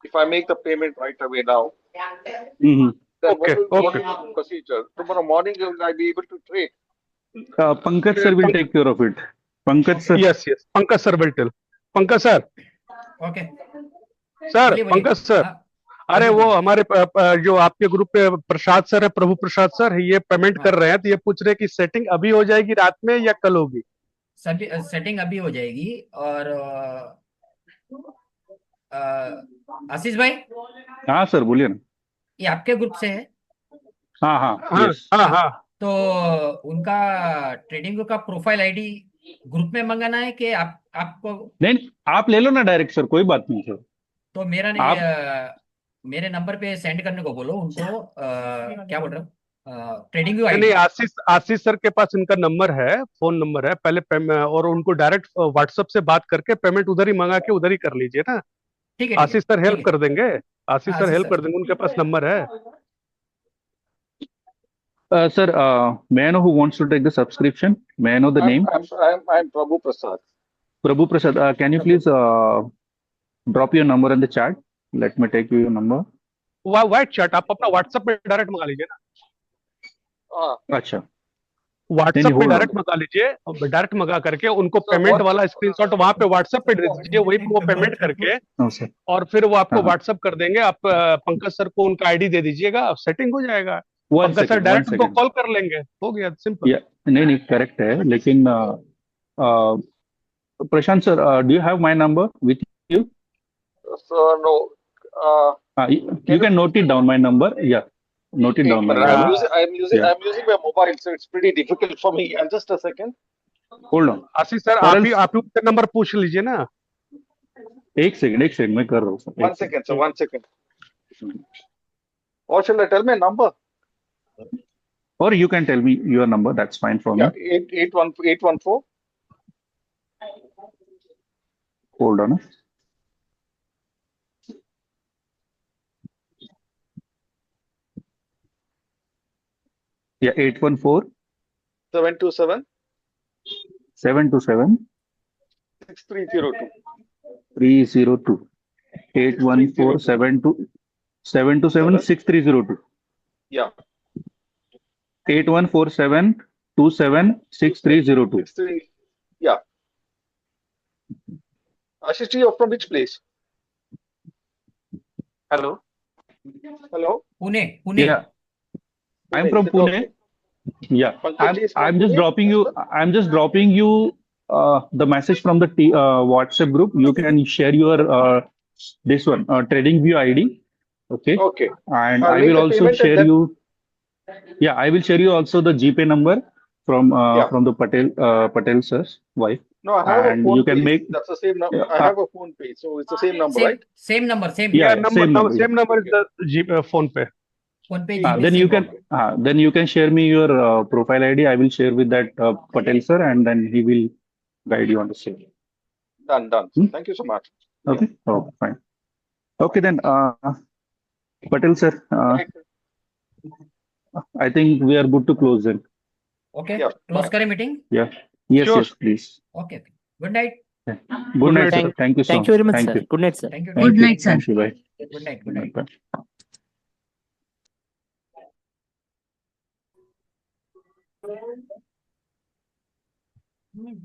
if I make the payment right away now, Mm-hmm. then what will be the procedure? Tomorrow morning, will I be able to trade? Pankaj sir will take care of it. Pankaj sir. Yes. Pankaj sir will tell. Pankaj sir. Okay. Sir, Pankaj sir, अरे वो हमारे जो आपके ग्रुप पे प्रसाद सर है, प्रभु प्रसाद सर, ये पेमेंट कर रहे हैं, तो ये पूछ रहे हैं कि सेटिंग अभी हो जाएगी रात में या कल होगी? सेटिंग अभी हो जाएगी, और आशीष भाई, हाँ सर बोलिए ना। ये आपके ग्रुप से है? हाँ हाँ हाँ यस। हाँ हाँ। तो उनका ट्रेडिंग का प्रोफाइल आईडी ग्रुप में मंगाना है कि आपको? नहीं आप ले लो ना डायरेक्ट सर, कोई बात नहीं सर। तो मेरा नहीं, आप मेरे नंबर पे सेंड करने को बोलो उनको। क्या बोल रहा हूँ, ट्रेडिंग व्यू नहीं आईडी। नहीं, आशीष सर के पास इनका नंबर है, फोन नंबर है पहले और उनको डायरेक्ट व्हाट्सएप से बात करके पेमेंट उधर ही मंगा के उधर ही कर लीजिए ना। ठीक है, ठीक है, आशीष सर ठीक हेल्प है। कर देंगे। आशीष हाँ, सर आशीष हेल्प सर। कर देंगे, उनके पास नंबर है। Sir may I know who wants to take the subscription? May I know the name? I'm Prabhu Prasad. Prabhu Prasad, can you please drop your number in the chat? Let me take your number. White chat आप अपना व्हाट्सएप पे डायरेक्ट मंगा लीजिए ना। हाँ अच्छा व्हाट्सएप पे hold on. डायरेक्ट मंगा लीजिए, डायरेक्ट मंगा करके उनको So पेमेंट what? वाला स्क्रीनशॉट वहां पे व्हाट्सएप पे दे दीजिए, वही पे वो पेमेंट करके No sir. और फिर वो आपको हाँ व्हाट्सएप कर देंगे। आप पंकज सर को उनका आईडी दे दीजिएगा, सेटिंग हो जाएगा। one Pankaj sir second, one direct उनको second. कॉल कर लेंगे, हो गया, सिंपल। Yeah, नहीं नहीं करेक्ट है, लेकिन प्रशांत sir, do you have my number with you? So no. You can note it down my number. Yeah, note it down my But number. Yeah, I'm using my mobile, so it's pretty difficult for me. And just a second. hold on. Ashish sir Or आप ही else उनका नंबर पूछ लीजिए ना। एक सेकंड मैं कर रहा हूँ sir. One second, so 1 second. Or shall I tell my number? Or you can tell me your number. That's fine for me. Yeah, 814. Hold on. Yeah, 814 727 727 6302. 302. 814 727 6302. Yeah. 8147 27 6302. 63. Yeah. Ashish, you're from which place? Hello. Hello. Pune. Yeah, I'm from Pune. Okay. Yeah, Pankaj is from I'm just Pune? dropping you. I'm just dropping you the message from the WhatsApp group. You can share your this one trading view ID. Okay, Okay. and I'll I make will the also payment and share then. you. Yeah, I will share you also the GPay number from Yeah. from the Patel sir's wife, No, I have a and phone you can pay. make. That's the same number. I have a phone pay, so it's the same number, same right? Same number, same Yeah, number same number. same number is the G phone पे। फोन पे Yeah. GPay Then you same. can then you can share me your profile ID. I will share with that Patel sir, and then he will guide you on the same. Done. Hmm? Thank you so much. Okay. Oh, fine. Okay then, Patel sir. Right. I think we are good to close then. Okay, Yeah. Close Bye. करें meeting. Yeah. Yes. Sure. Yes. Please. Okay, good night. Yeah. Good night, sir. Thank, Thank you so thank you very much, Thank sir. you. Good night, sir. Thank you. Thank Good you. night, sir. Thank you. Bye. Good night, good night. Bye.